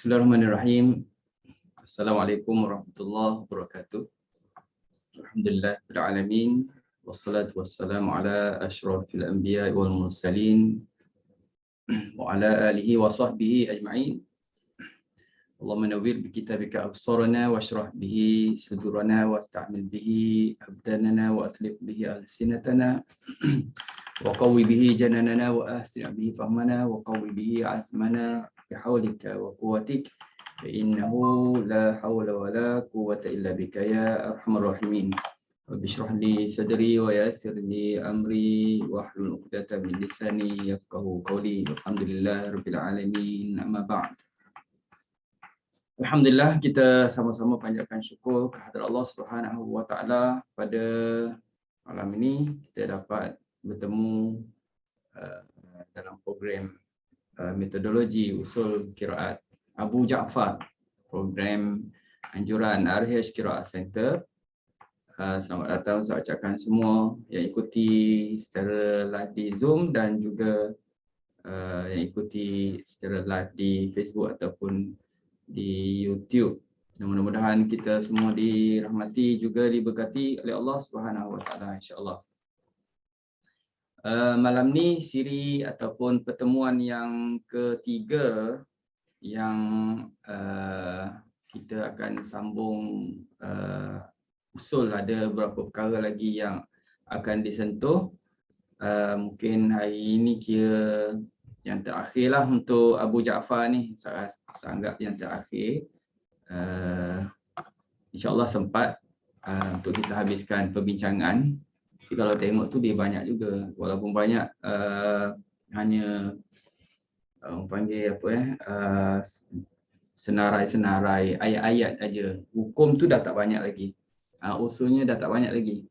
Bismillahirrahmanirrahim. Assalamualaikum warahmatullahi wabarakatuh. Alhamdulillah rabbil alamin. Wassalatu wassalamu ala asyrafil anbiya wal mursalin wa ala alihi wa sahbihi ajma'in. Allahumma nawwir bi kitabika absarana washrah bihi sudurana wasta'mil bihi abdanana wa atlif bihi alsinatana wa qawwi bihi jananana wa ahsin bihi fahmana wa qawwi bihi azmana bihaulika wa quwwatik fa innahu la hawla wa la quwwata illa bika ya arhamar rahimin. Rabbi shrah li sadri wa yassir li amri wahlul 'uqdatam min lisani yafqahu qawli. Alhamdulillahirabbil alamin. Amma ba'd. Alhamdulillah, kita sama-sama panjatkan syukur kehadrat Allah Subhanahu wa taala pada malam ini kita dapat bertemu dalam program metodologi usul qiraat Abu Ja'far, program anjuran RH Qiraat Center. Selamat datang saya ucapkan semua yang ikuti secara live di Zoom dan juga yang ikuti secara live di Facebook ataupun di YouTube. Mudah-mudahan kita semua dirahmati juga diberkati oleh Allah Subhanahu wa taala insya-Allah. Malam ni siri ataupun pertemuan yang ketiga yang kita akan sambung usul. Ada beberapa perkara lagi yang akan disentuh. Mungkin hari ini kira yang terakhir lah untuk Abu Ja'far ni, saya anggap yang terakhir. InsyaAllah sempat untuk kita habiskan perbincangan. Tapi kalau tengok tu dia banyak juga, walaupun banyak hanya panggil apa senarai-senarai ayat-ayat aja. Hukum tu dah tak banyak lagi. Usulnya dah tak banyak lagi.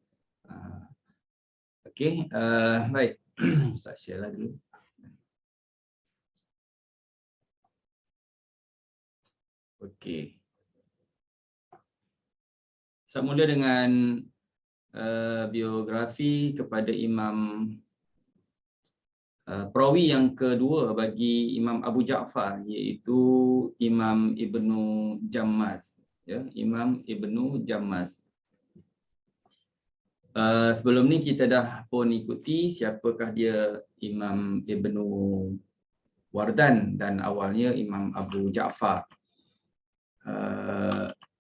Okey, baik. Saya share lah dulu. Okey. Saya mula dengan biografi kepada Imam perawi yang kedua bagi Imam Abu Ja'far, iaitu Imam Ibnu Jammaz, ya, Imam Ibnu Jammaz. Sebelum ni kita dah pun ikuti siapakah dia Imam Ibnu Wardan dan awalnya Imam Abu Ja'far.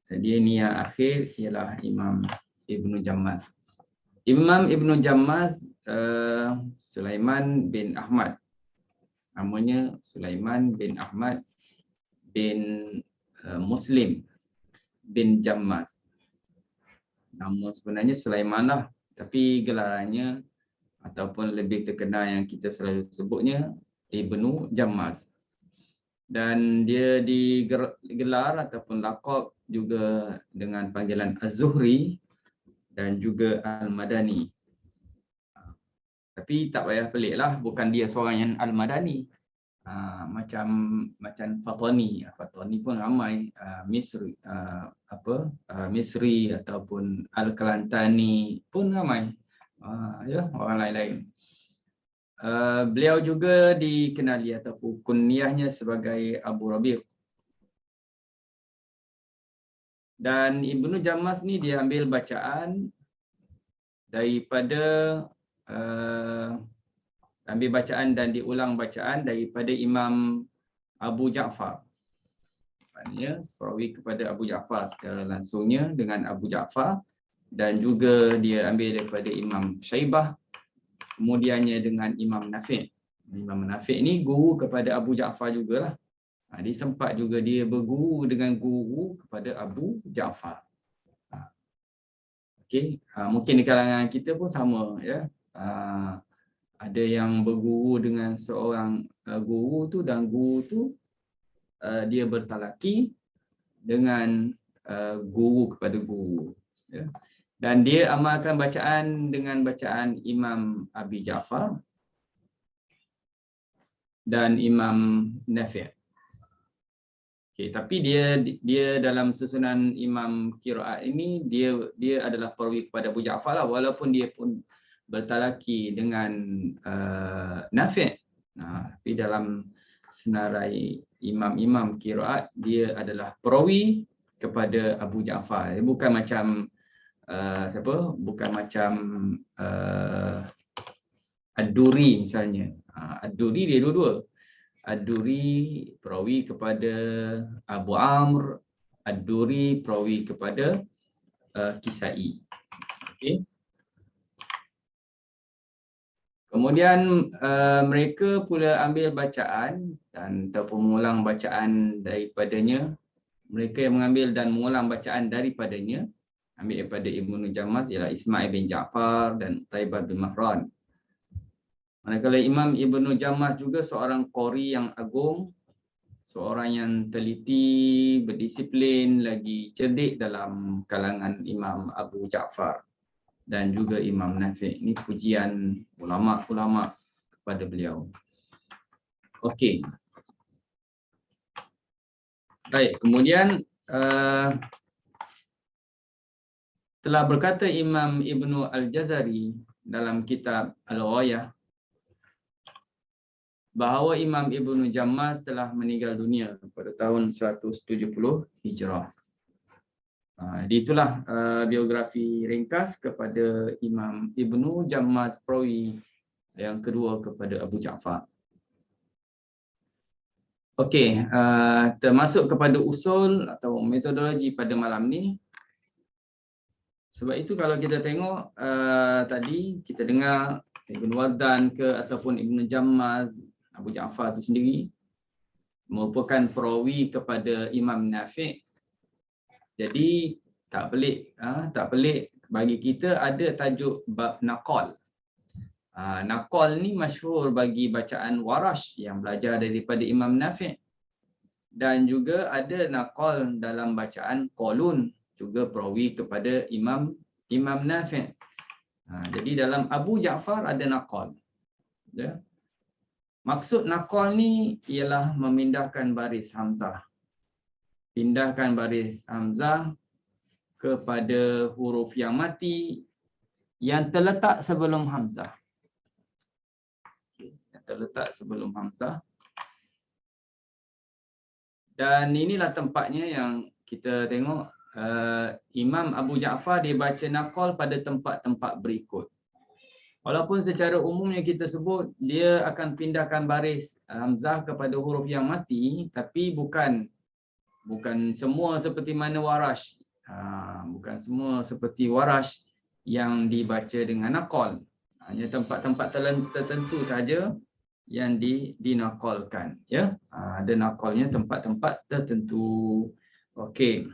Dia ni yang akhir ialah Imam Ibnu Jammaz. Imam Ibnu Jammaz Sulaiman bin Ahmad. Namanya Sulaiman bin Ahmad bin Muslim bin Jammaz. Nama sebenarnya Sulaiman lah, tapi gelarannya ataupun lebih terkenal yang kita selalu sebutnya Ibnu Jammaz. Dan dia digelar ataupun lakab juga dengan panggilan Az-Zuhri dan juga Al-Madani. Tapi tak payah pelik lah, bukan dia seorang yang Al-Madani. Macam Fatani. Fatani pun ramai, Misri Misri ataupun Al-Kalantani pun ramai. Ya, orang lain-lain. Beliau juga dikenali ataupun kunyahnya sebagai Abu Rabi'. Dan Ibnu Jammaz ni dia ambil bacaan daripada ambil bacaan dan diulang bacaan daripada Imam Abu Ja'far. Maknanya perawi kepada Abu Ja'far secara langsungnya dengan Abu Ja'far, dan juga dia ambil daripada Imam Syaibah, kemudiannya dengan Imam Nafi'. Imam Nafi' ni guru kepada Abu Ja'far jugalah. Dia sempat juga dia berguru dengan guru kepada Abu Ja'far. Okey, mungkin di kalangan kita pun sama, ya. Ada yang berguru dengan seorang guru tu, dan guru tu dia bertalaki dengan guru kepada guru, ya. Dan dia amalkan bacaan dengan bacaan Imam Abi Ja'far dan Imam Nafi'. Okay, tapi dia dalam susunan Imam Qiraat ini dia adalah perawi kepada Abu Ja'far lah, walaupun dia pun bertalaki dengan Nafi'. Tapi dalam senarai imam-imam qiraat, dia adalah perawi kepada Abu Ja'far. Bukan macam siapa? Bukan macam Ad-Duri misalnya. Ad-Duri dia dua-dua. Ad-Duri perawi kepada Abu Amr, Ad-Duri perawi kepada Kisai. Okey. Kemudian mereka pula ambil bacaan dan ataupun mengulang bacaan daripadanya. Mereka yang mengambil dan mengulang bacaan daripadanya, ambil daripada Ibnu Jammaz ialah Ismail bin Ja'far dan Taibah bin Mahran. Manakala Imam Ibnu Jammaz juga seorang qori yang agung, seorang yang teliti, berdisiplin, lagi cerdik dalam kalangan Imam Abu Ja'far dan juga Imam Nafi'. Ini pujian ulama-ulama kepada beliau. Okey. Baik, kemudian telah berkata Imam Ibnu Al-Jazari dalam kitab Al-Ghayah bahawa Imam Ibnu Jammaz telah meninggal dunia pada tahun 170 Hijrah. Itulah biografi ringkas kepada Imam Ibnu Jammaz perawi yang kedua kepada Abu Ja'far. Okey, termasuk kepada usul atau metodologi pada malam ni. Sebab itu kalau kita tengok tadi kita dengar Ibn Wardan ke ataupun Ibnu Jammaz, Abu Ja'far itu sendiri merupakan perawi kepada Imam Nafi'. Jadi tak pelik bagi kita ada tajuk bab naqal. Naqal ni masyhur bagi bacaan Warash yang belajar daripada Imam Nafi'. Dan juga ada naqal dalam bacaan Qalun, juga perawi kepada Imam Nafi'. Jadi dalam Abu Ja'far ada naqal. Ya. Maksud naqal ni ialah memindahkan baris Hamzah. Pindahkan baris Hamzah kepada huruf yang mati yang terletak sebelum Hamzah. Yang terletak sebelum Hamzah. Dan inilah tempatnya yang kita tengok Imam Abu Ja'far dia baca naqal pada tempat-tempat berikut. Walaupun secara umumnya kita sebut dia akan pindahkan baris Hamzah kepada huruf yang mati, tapi bukan semua seperti mana Warash. Bukan semua seperti Warash yang dibaca dengan naqal. Hanya tempat-tempat tertentu saja yang dinaqalkan, ya. Ada naqalnya tempat-tempat tertentu. Okey.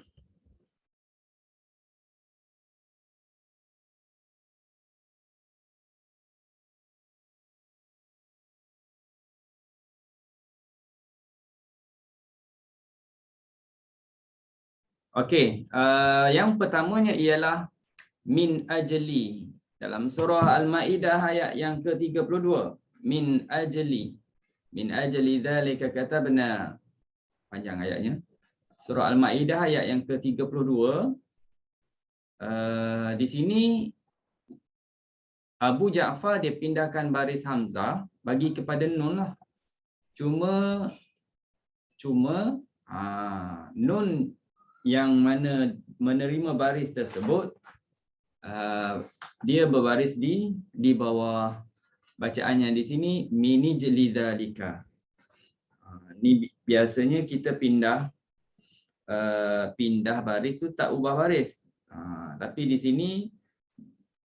Okey, yang pertamanya ialah min ajli. Dalam surah Al-Maidah ayat yang ke-32. Min ajli. Min ajli dzalika katabna. Panjang ayatnya. Surah Al-Maidah ayat yang ke-32. Di sini Abu Ja'far dia pindahkan baris Hamzah bagi kepada nun lah. Cuma nun yang mana menerima baris tersebut dia berbaris di bawah. Bacaannya di sini mini jelidalika. Ni biasanya kita pindah baris tu tak ubah baris. Tapi di sini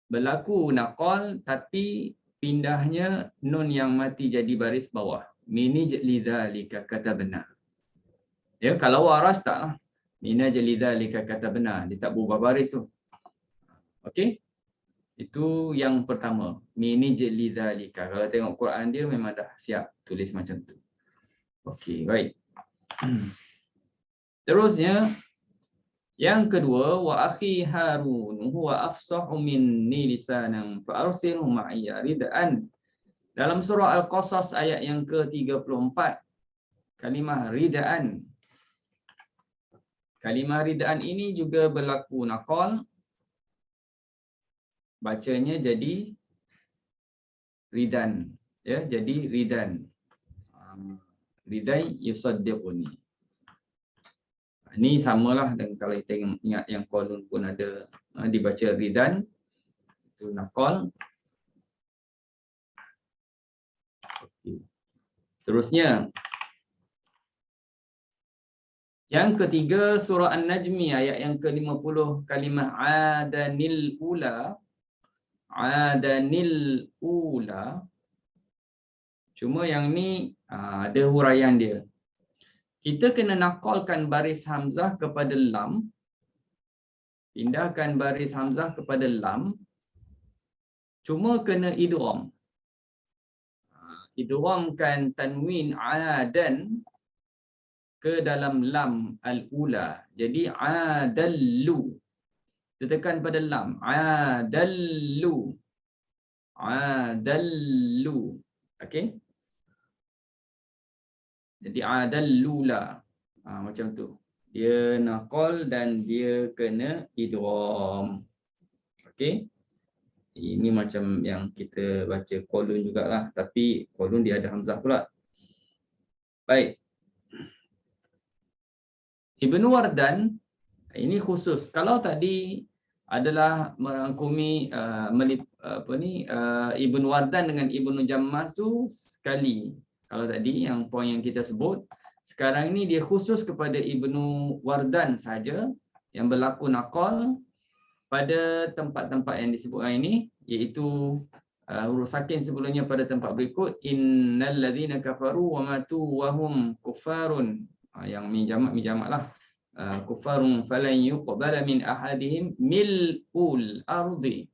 berlaku naqal tapi pindahnya nun yang mati jadi baris bawah. Mini jelidalika kata benar. Ya, kalau Warash taklah. Mina jelidalika kata benar, dia tak berubah baris tu. Okey? Itu yang pertama. Mini jelidalika. Kalau tengok Quran dia memang dah siap tulis macam tu. Okey, baik. Terusnya yang kedua, wa akhi Harun huwa afsahu minni lisanan fa arsilhu ma'iya rid'an. Dalam surah Al-Qasas ayat yang ke-34, kalimah rid'an. Kalimah rid'an ini juga berlaku naqal. Bacanya jadi ridan, ya, jadi ridan. Ridan yusaddiquni. Ini samalah dengan kalau kita ingat yang kolun pun ada dibaca ridan, itu naqal. Terusnya yang ketiga, surah An-Najmi ayat yang ke-50, kalimah adanil ula. Adanil ula. Cuma yang ni ada huraian dia. Kita kena nakalkan baris hamzah kepada lam. Pindahkan baris hamzah kepada lam. Cuma kena idgham. Idghamkan tanwin adan ke dalam lam al-ula. Jadi adallu. Tekan pada lam. Adallu. Adallu. Okey. Jadi adallula. Macam tu. Dia naqal dan dia kena idgham. Okey. Ini macam yang kita baca kolun jugalah, tapi kolun dia ada hamzah pula. Baik. Ibnu Wardan ini khusus. Kalau tadi adalah merangkumi Ibnu Wardan dengan Ibnu Jammas tu sekali. Kalau tadi yang poin yang kita sebut, sekarang ini dia khusus kepada Ibnu Wardan saja yang berlaku naqal pada tempat-tempat yang disebutkan ini, iaitu huruf sakin sebelumnya pada tempat berikut, innal ladzina kafaru wa matu wa hum kuffarun. Yang mijamak lah. Kufarun falan yuqbala min ahadihim mil'ul ardi.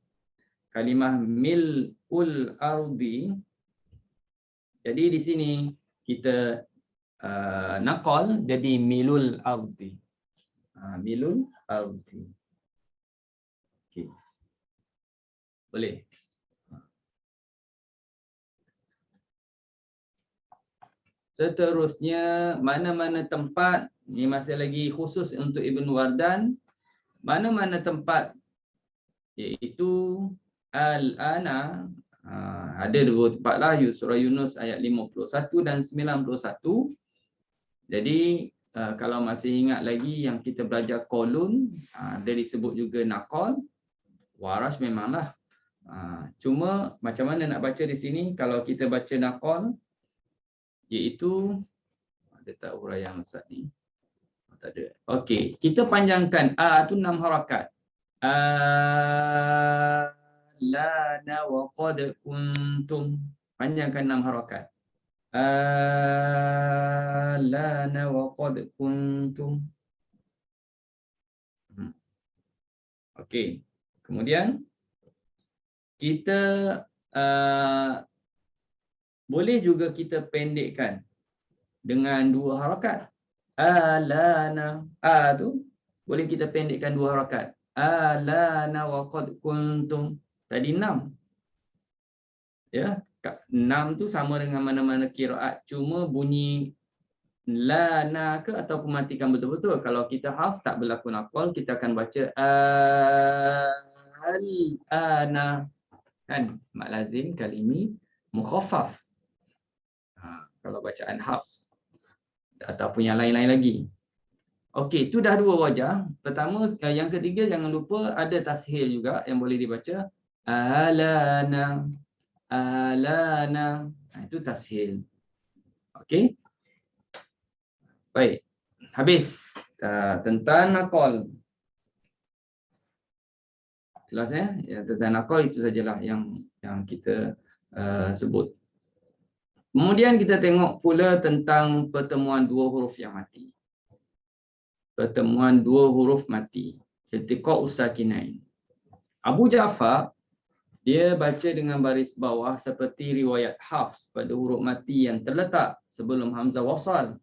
Kalimah mil'ul ardi. Jadi di sini kita naqal jadi milul ardi. Milul ardi. Okey. Boleh. Seterusnya, mana-mana tempat, ini masih lagi khusus untuk Ibnu Wardan, mana-mana tempat iaitu al-ana, ada dua tempat lah, surah Yunus ayat 51 dan 91. Jadi kalau masih ingat lagi yang kita belajar kolun, dia disebut juga naqal. Waras memanglah. Cuma macam mana nak baca di sini, kalau kita baca naqal, iaitu ada tak huraian Ustaz ni? Tak ada. Okey, kita panjangkan tu 6 harakat. Lana wa qad kuntum. Panjangkan 6 harakat. Lana wa qad kuntum. Okey. Kemudian kita boleh juga kita pendekkan dengan 2 harakat. Alana. Tu boleh kita pendekkan 2 harakat. Alana wa qad kuntum. Tadi 6. Ya, 6 tu sama dengan mana-mana qiraat, cuma bunyi lana ke ataupun matikan betul-betul. Kalau kita haf tak berlaku naqal, kita akan baca al-ana. Kan mat lazim kalimi mukhaffaf. Kalau bacaan hafs ataupun yang lain-lain lagi. Okey, itu dah 2 wajah. Pertama, yang ketiga jangan lupa ada tashil juga yang boleh dibaca. Alana. Alana. Itu tashil. Okey. Baik. Habis tentang naqal. Jelas ya? Tentang naqal itu sajalah yang kita sebut. Kemudian kita tengok pula tentang pertemuan 2 huruf yang mati. Pertemuan 2 huruf mati. Iltiqa'us sakinain. Abu Ja'far dia baca dengan baris bawah seperti riwayat Hafs pada huruf mati yang terletak sebelum hamzah wasal.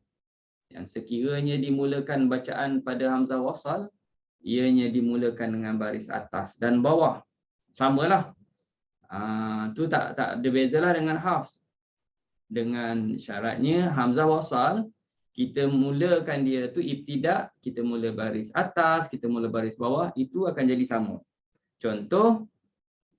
Yang sekiranya dimulakan bacaan pada hamzah wasal, ianya dimulakan dengan baris atas dan bawah. Samalah. Tu tak ada bezalah dengan Hafs. Dengan syaratnya hamzah wasal, kita mulakan dia tu ibtida, kita mula baris atas, kita mula baris bawah, itu akan jadi sama. Contoh,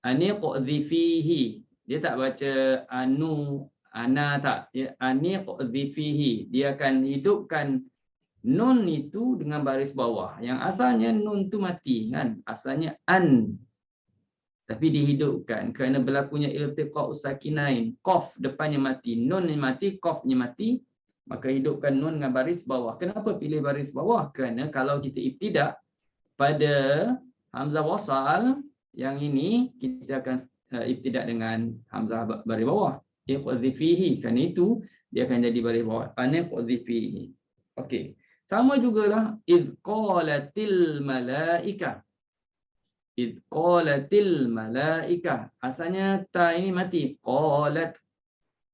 aniqdhi fihi, dia tak baca anu Ana tak, ya, aniqdhi fihi. Dia akan hidupkan nun itu dengan baris bawah. Yang asalnya nun tu mati kan. Asalnya an. Tapi dihidupkan kerana berlakunya iltiqa'us sakinain. Qaf depannya mati, nun mati, qafnya mati. Maka hidupkan nun dengan baris bawah. Kenapa pilih baris bawah? Kerana kalau kita ibtidak pada hamzah wasal yang ini, kita akan ibtidak dengan hamzah baris bawah. Iqdhi fihi. Kerana itu dia akan jadi baris bawah. Aniqdhi fihi. Okey. Sama jugalah idh qalatil malaikah. Idh qalatil malaikah. Asalnya ta ini mati. Qalat.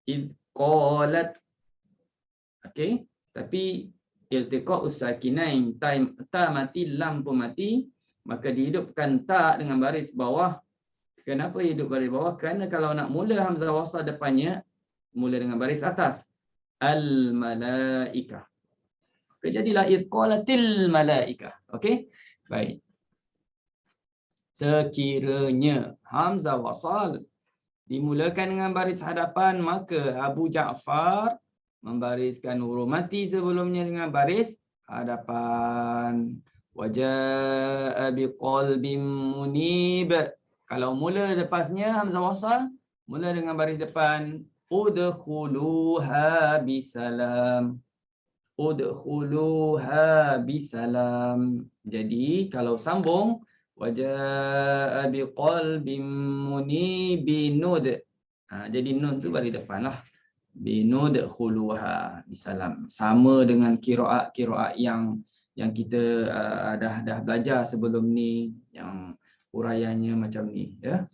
Idh qalat. Okey. Tapi iltiqa'us sakinain, ta mati, lam pun mati, maka dihidupkan ta dengan baris bawah. Kenapa hidup baris bawah? Kerana kalau nak mula hamzah wasal depannya, mula dengan baris atas. Al malaikah. Jadilah idh qalatil malaikah. Okey? Baik. Sekiranya hamzah wasal dimulakan dengan baris hadapan, maka Abu Ja'far membariskan huruf mati sebelumnya dengan baris hadapan. Waja'a biqalbin munib. Kalau mula lepasnya hamzah wasal, mula dengan baris depan. Udkhuluha bisalam. Udkhuluha bisalam. Jadi kalau sambung, waja'a biqalbin munibin nud. Jadi nun tu baris depan lah. Binudkhuluha bisalam. Sama dengan qiraat yang kita dah belajar sebelum ni, yang uraiannya macam ni, ya.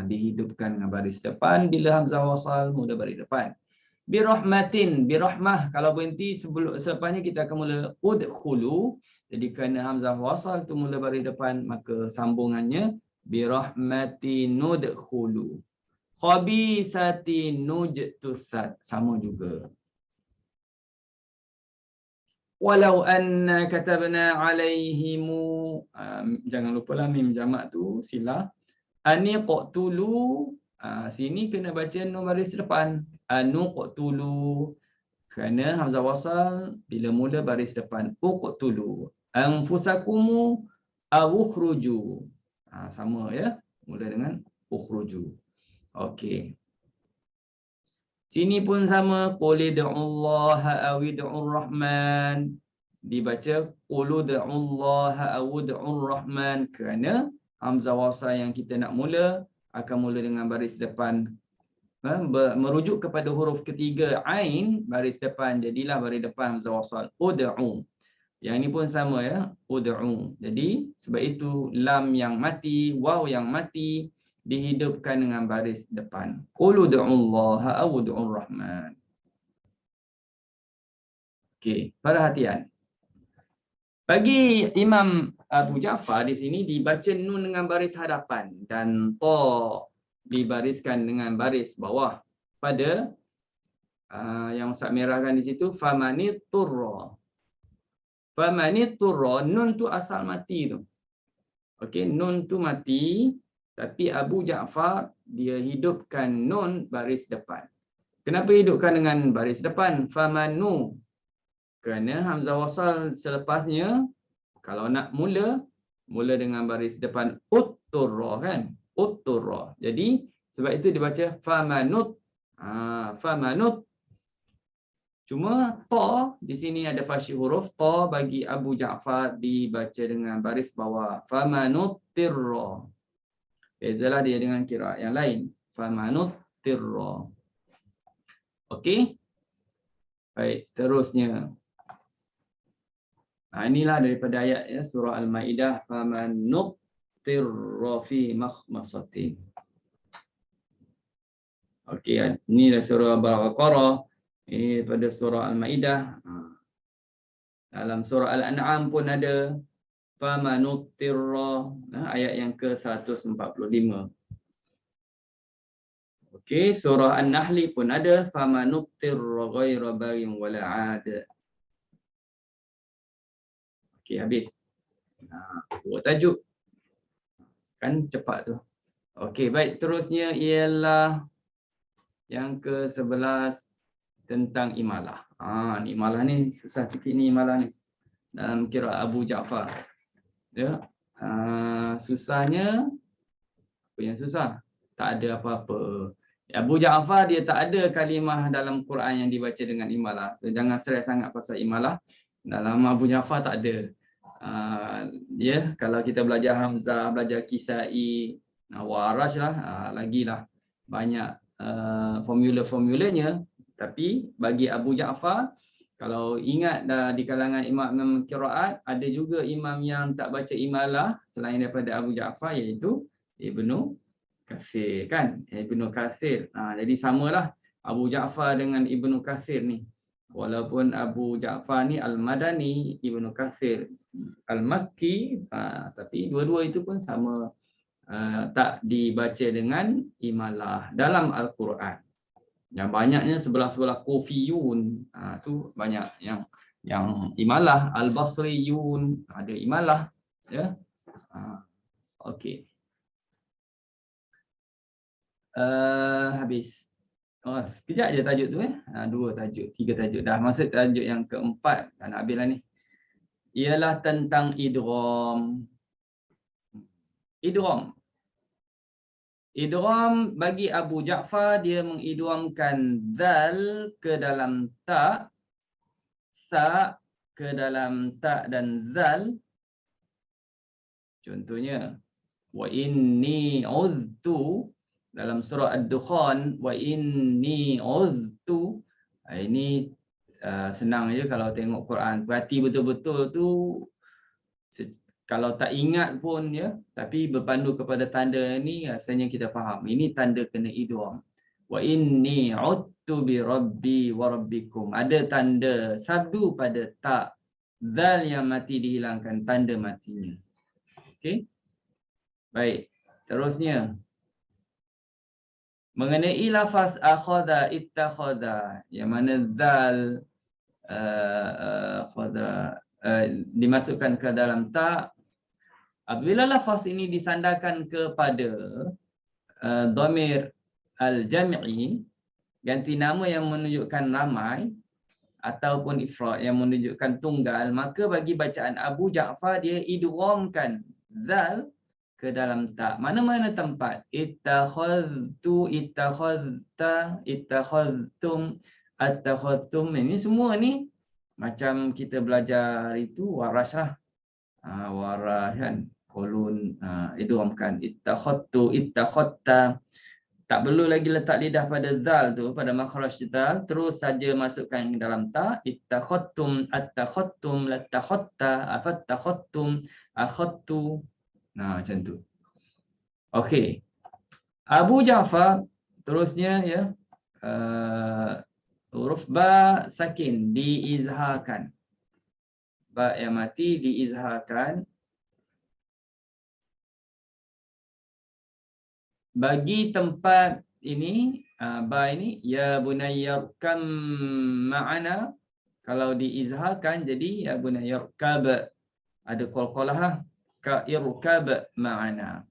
Dihidupkan dengan baris depan, bila hamzah wasal mula baris depan. Birahmatin, birahmah, kalau berhenti selepasnya kita akan mula udkhulu. Jadi kerana hamzah wasal tu mula baris depan, maka sambungannya birahmatin udkhulu. Khabithati nujtusat, sama juga. Walau anna katabna alaihimu, jangan lupa lah mim jamak tu sila. Ani qatulu, sini kena baca nun baris depan. Anu qatulu. Kerana hamzah wasal bila mula baris depan. Uqtulu. Anfusakumu awukhruju. Sama ya. Mula dengan ukhruju. Okey. Sini pun sama. Qul ud'ullaha aw ud'ur rahman. Dibaca qul ud'ullaha aw ud'ur rahman kerana hamzah wasal yang kita nak mula akan mula dengan baris depan. Merujuk kepada huruf ketiga ain, baris depan, jadilah baris depan hamzah wasal. Ud'u. Yang ini pun sama ya. Ud'u. Jadi sebab itu lam yang mati, waw yang mati dihidupkan dengan baris depan. Qul ud'ullaha aw ud'ur rahman. Okey, perhatian. Bagi Imam Abu Ja'far di sini dibaca nun dengan baris hadapan dan ta dibariskan dengan baris bawah. Pada yang Ustaz merahkan di situ, famaniturra. Famaniturra, nun tu asal mati tu. Okey, nun tu mati, tapi Abu Ja'far dia hidupkan nun baris depan. Kenapa hidupkan dengan baris depan? Famanu. Kerana hamzah wasal selepasnya, kalau nak mula dengan baris depan utturra kan? Utturra. Jadi sebab itu dibaca famanut. Famanut. Cuma ta di sini ada fasyi huruf. Ta bagi Abu Ja'far dibaca dengan baris bawah. Famanuttirra. Bezalah dia dengan qiraat yang lain. Famanuttirra. Okey. Baik, seterusnya. Inilah daripada ayat ya, surah Al-Maidah. Famanuttirra fi makhmasatin. Okey, ini adalah surah Al-Baqarah. Ini pada surah Al-Maidah. Dalam surah Al-An'am pun ada famanuttirra, ayat yang ke-145. Okey, surah An-Nahl pun ada famanuttirra ghaira baghin wala 'ad. Okey, habis. Buat tajuk. Kan cepat tu. Okey, baik, terusnya ialah Yang ke-11 tentang imalah. Ni imalah ni susah sikit ni imalah ni. Dalam qiraat Abu Ja'far. Ya. Susahnya apa yang susah? Tak ada apa-apa. Abu Ja'far dia tak ada kalimah dalam Quran yang dibaca dengan imalah. So, jangan stres sangat pasal imalah. Dalam Abu Ja'far tak ada. Kalau kita belajar Hamzah, belajar Kisai, Warash lah, lagilah banyak formula-formulanya. Tapi bagi Abu Ja'far, kalau ingat di kalangan imam qiraat, ada juga imam yang tak baca imalah selain daripada Abu Ja'far, iaitu Ibnu Katsir kan, Ibnu Katsir. Jadi samalah Abu Ja'far dengan Ibnu Katsir ni. Walaupun Abu Ja'far ni Al-Madani, Ibnu Katsir Al-Makki, tapi dua-dua itu pun sama, tak dibaca dengan imalah dalam Al-Quran. Yang banyaknya sebelah-sebelah Kufiyun, tu banyak yang imalah. Al-Basriyun ada imalah, ya. Okey. Habis. Sekejap je tajuk tu 2 tajuk, 3 tajuk. Dah masuk tajuk yang keempat. Dah nak habis lah ni. Ialah tentang idgham. Idgham. Idgham bagi Abu Ja'far, dia mengidghamkan zal ke dalam ta, sa ke dalam ta dan zal. Contohnya, wa inni uztu dalam surah Ad-Dukhan, wa inni uztu. Ini senang je kalau tengok Quran. Perhati betul-betul tu, kalau tak ingat pun ya, tapi berpandu kepada tanda ni rasanya kita faham. Ini tanda kena idgham. Wa inni udtu bi rabbi wa rabbikum. Ada tanda sabdu pada ta. Zal yang mati dihilangkan, tanda matinya. Okey. Baik. Terusnya, mengenai lafaz akhadha, ittakhadha, yang mana zal dimasukkan ke dalam ta. Apabila lafaz ini disandarkan kepada dhamir al-jam'i, ganti nama yang menunjukkan ramai, ataupun ifrad yang menunjukkan tunggal, maka bagi bacaan Abu Ja'far, dia idghamkan zal ke dalam ta. Mana-mana tempat. Ittakhadtu, ittakhadta, ittakhadtum, attakhadtum. Ini semua ni macam kita belajar itu Warash lah. Warash kan. Kolun idghamkan. Ittakhadtu, ittakhadta. Tak perlu lagi letak lidah pada zal tu, pada makhraj zal, terus saja masukkan ke dalam ta. Ittakhadtum, attakhadtum, lattakhadta, afattakhadtum, akhadtu. Macam tu. Okey. Abu Ja'far terusnya ya, huruf ba sakin diizharkan. Ba yang mati diizharkan. Bagi tempat ini, ba ini, ya bunayyarkam ma'ana, kalau diizharkan jadi ya bunayyarkab, ada qalqalah lah, ka irkab ma'ana.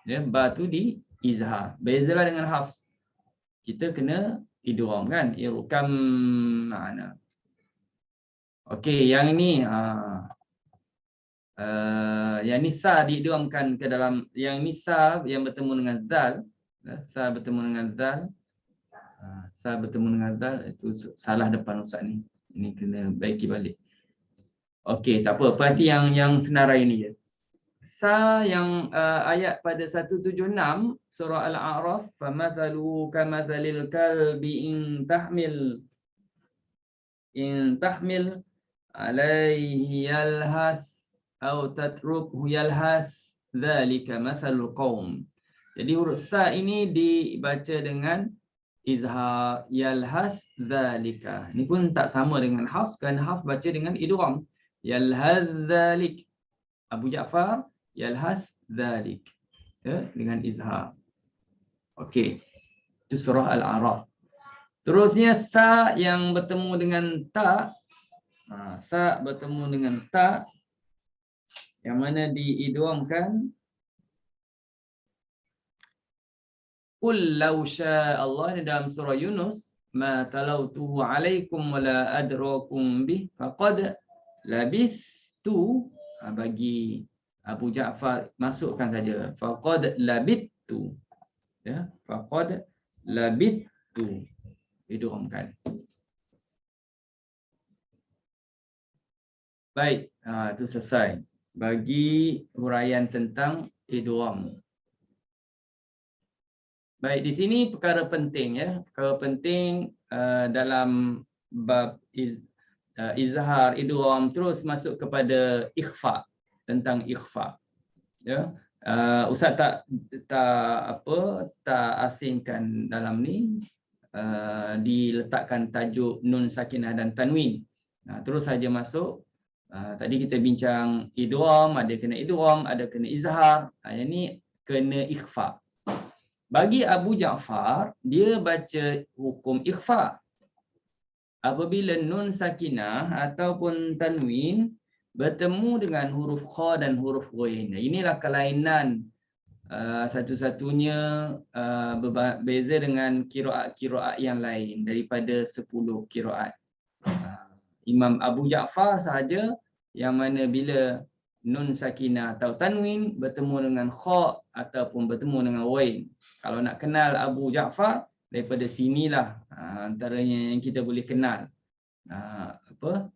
Ya, ba tu diizhar. Bezalah dengan hafs. Kita kena idgham kan, irkam ma'ana. Okey, yang ini yang ni sa diidghamkan ke dalam, yang ni sa yang bertemu dengan zal, sa bertemu dengan zal, sa bertemu dengan zal, itu salah depan ustaz ni. Ini kena baiki balik. Okey, tak apa, perhati yang senarai ni je. Sa yang ayat pada 176 surah Al-A'raf, famathalu kamathal kalbi in tahmil alaihi yalhas atau tatrukhu yalhas, dzalika mathalul qaum. Jadi huruf sa ini dibaca dengan izhar, yalhas dzalika. Ini pun tak sama dengan hafs, kerana hafs baca dengan idgham. Yalhas dzalik. Abu Ja'far yalhas dzalik, ya, dengan izhar. Okey. Itu surah Al-A'raf. Terusnya sa yang bertemu dengan ta. Sa bertemu dengan ta, yang mana diidghamkan qul law syaa Allah dalam surah Yunus, ma talautuhu alaikum wala adrakum bih faqad labithtu. Bagi Abu Ja'far masukkan saja faqad labithtu, ya, faqad labithtu, idghamkan. Baik, itu selesai bagi huraian tentang idgham. Baik, di sini perkara penting, ya, perkara penting dalam bab izhar, idgham, terus masuk kepada ikhfa, tentang ikhfa, ya. Ustaz tak asingkan dalam ni diletakkan tajuk nun sakinah dan tanwin. Terus saja masuk. Tadi kita bincang idgham, ada kena idgham, ada kena izhar. Yang ni kena ikhfa. Bagi Abu Ja'far, dia baca hukum ikhfa. Apabila nun sakinah ataupun tanwin bertemu dengan huruf kha dan huruf ghain. Inilah kelainan satu-satunya berbeza dengan qiraat-qiraat yang lain daripada 10 qiraat. Imam Abu Ja'far sahaja yang mana bila nun sakinah atau tanwin bertemu dengan kha ataupun bertemu dengan ghain. Kalau nak kenal Abu Ja'far, daripada sinilah antaranya yang kita boleh kenal.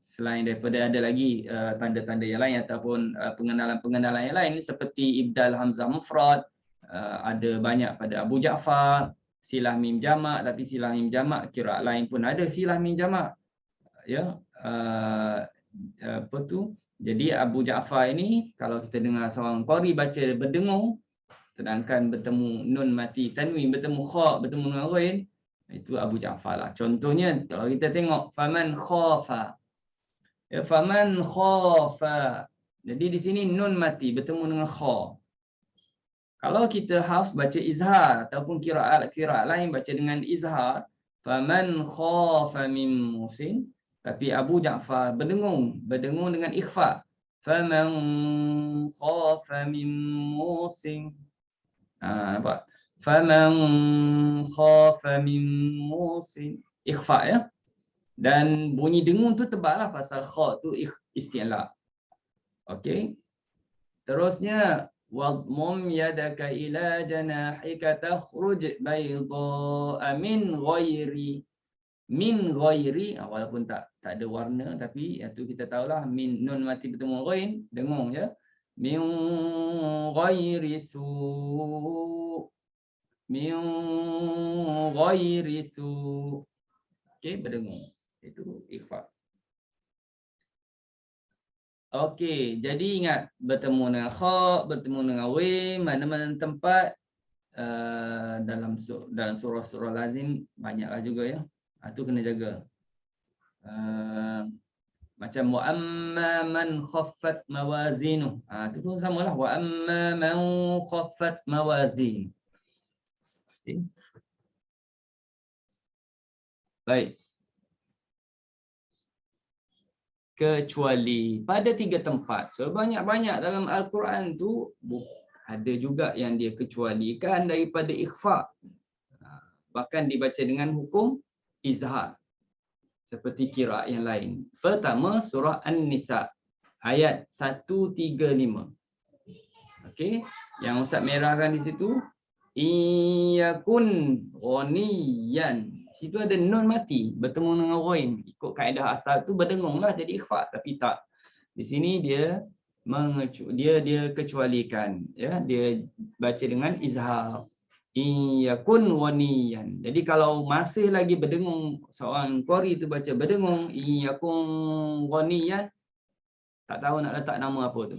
Selain daripada ada lagi tanda-tanda yang lain ataupun pengenalan-pengenalan yang lain seperti ibdal hamzah mufrad, ada banyak pada Abu Ja'far, silah mim jamak, tapi silah mim jamak qiraat lain pun ada silah mim jamak, ya. Jadi Abu Ja'far ini kalau kita dengar seorang qari baca berdengung, sedangkan bertemu nun mati tanwin, bertemu kha, bertemu dengan ghain, itu Abu Ja'far lah. Contohnya kalau kita tengok faman khafa, ya, faman khafa. Jadi di sini nun mati bertemu dengan kha. Kalau kita hafz baca izhar ataupun qiraat lain baca dengan izhar, faman khafa min musin, tapi Abu Ja'far berdengung dengan ikhfa. Faman khafa min musin. Nampak? Faman khafa min musin. Ikhfa, ya. Dan bunyi dengung tu teballah pasal kha tu isti'la. Okey. Terusnya wadmum yadaka ila janahika takhruj bayda'a min ghairi, walaupun tak ada warna, tapi itu kita tahulah min nun mati bertemu ghain, dengung, ya. Min ghairi su. Okey, berdengung. Itu ikhfa. Okey, jadi ingat bertemu dengan kha, bertemu dengan wim, mana-mana tempat dalam surah-surah lazim banyaklah juga, ya. Itu kena jaga. Macam wa amma man khaffat mawazinu. Itu pun samalah, wa amma man khaffat mawazin. Okay. Baik. Kecuali pada 3 tempat. So banyak-banyak dalam Al-Quran tu ada juga yang dia kecualikan daripada ikhfa. Bahkan dibaca dengan hukum izhar seperti qiraat yang lain. Pertama, surah An-Nisa ayat 135. Okey, yang Ustaz merahkan di situ, iyakun ghaniyan. Situ ada nun mati bertemu dengan ghain. Ikut kaedah asal tu berdengunglah jadi ikhfa, tapi tak. Di sini dia kecualikan, ya, dia baca dengan izhar. Iyakun ghaniyan. Jadi kalau masih lagi berdengung, seorang qari tu baca berdengung iyakun ghaniyan, tak tahu nak letak nama apa tu.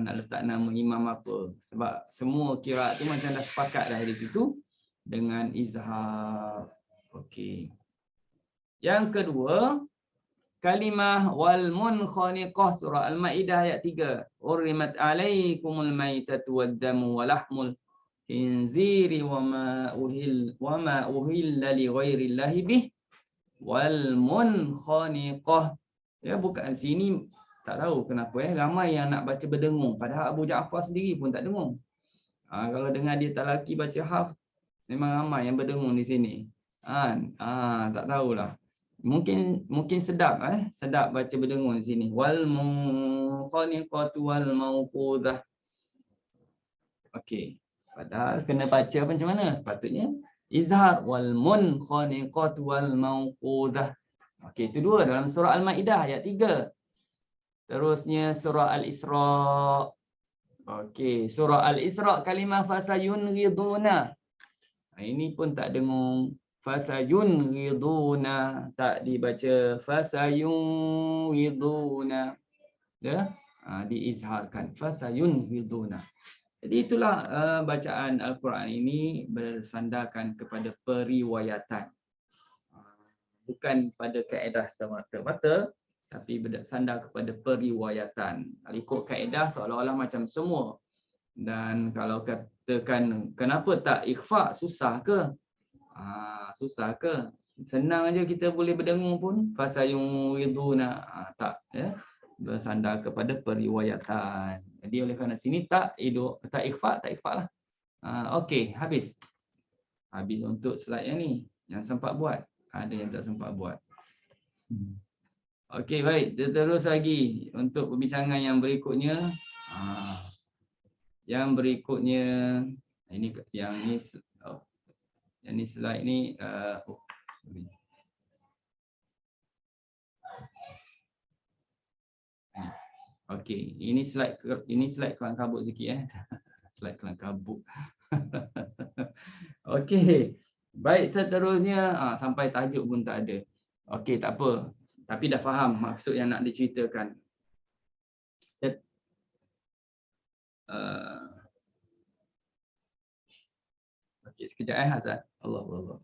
Nak letak nama imam apa. Sebab semua qiraat tu macam dah sepakat dah di situ dengan izhar. Okey. Yang kedua, kalimah wal munkhaniqah, surah Al-Maidah ayat 3. Urimat alaikumul maitatu wad-damu wa lahmul khinziri wa ma uhilla li ghairillahi bih wal munkhaniqah. Ya, bukan sini tak tahu kenapa ramai yang nak baca berdengung, padahal Abu Ja'far sendiri pun tak dengung. Kalau dengar dia tak laki baca haf, Memang ramai yang berdengung di sini. Kan? Tak tahulah. Mungkin sedap sedap baca berdengung di sini. Wal munkhaniqatu wal mauqudah. Okey. Padahal kena baca macam mana? Sepatutnya izhar wal munkhaniqatu wal mauqudah. Okey, itu dua dalam surah Al-Maidah ayat 3. Terusnya surah Al-Isra. Okey, surah Al-Isra kalimah fasayunghiduna. Ini pun tak dengung. Fasayunghiduna, tak dibaca fasayunghiduna. Ya, diizharkan fasayunghiduna. Jadi itulah bacaan Al-Quran ini bersandarkan kepada periwayatan. Bukan pada kaedah semata-mata, tapi bersandar kepada periwayatan. Ikut kaedah seolah-olah macam semua. Dan kalau katakan kenapa tak ikhfa, susah ke? Susah ke? Senang aja kita boleh berdengung pun. Fasayunghiduna, tak ya. Bersandar kepada periwayatan. Jadi oleh kerana sini tak ikhfa lah. Okey, habis. Habis untuk slide yang ni. Yang sempat buat. Ada yang tak sempat buat. Okey, baik. Kita terus lagi untuk perbincangan yang berikutnya. Yang berikutnya ini yang ni slide ni sorry. Okey, ini slide kelang kabut sikit slide kelang kabut. Okey. Baik, seterusnya sampai tajuk pun tak ada. Okey, tak apa. Tapi dah faham maksud yang nak diceritakan. Okey, sekejap Hazrat. Allah. Allah.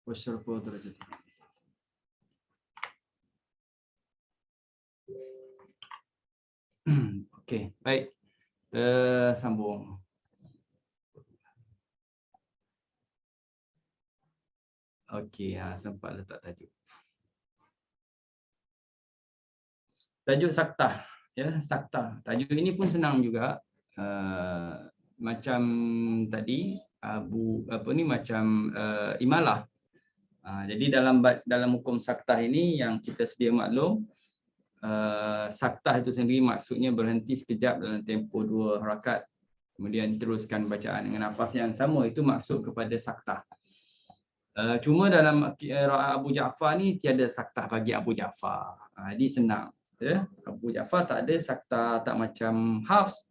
Wasyarfu derajat. Okey, baik. Sambung. Okey, sempat letak tajuk. Tajuk saktah, ya, saktah. Tajuk ini pun senang juga. Macam tadi macam imalah. Jadi dalam hukum saktah ini yang kita sedia maklum, saktah itu sendiri maksudnya berhenti sekejap dalam tempoh 2 harakat, kemudian teruskan bacaan dengan nafas yang sama, itu maksud kepada saktah. Cuma dalam qiraat Abu Ja'far ni tiada saktah bagi Abu Ja'far. Jadi senang, ya. Abu Ja'far tak ada saktah, tak macam Hafs,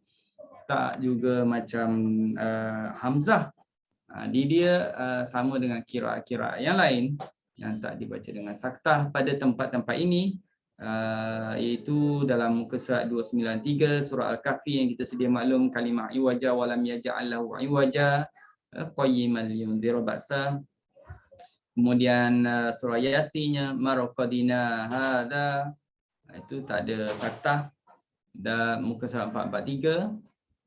tak juga macam Hamzah. Dia sama dengan qiraat-qiraat yang lain yang tak dibaca dengan saktah pada tempat-tempat ini, iaitu dalam muka surat 293 surah Al-Kahfi yang kita sedia maklum, kalimah iwaja walam yaj'al lahu iwaja qayyiman liyundhira ba'sa. Kemudian surah Yasin, marqadina hadza, itu tak ada saktah. Dan muka surat 443.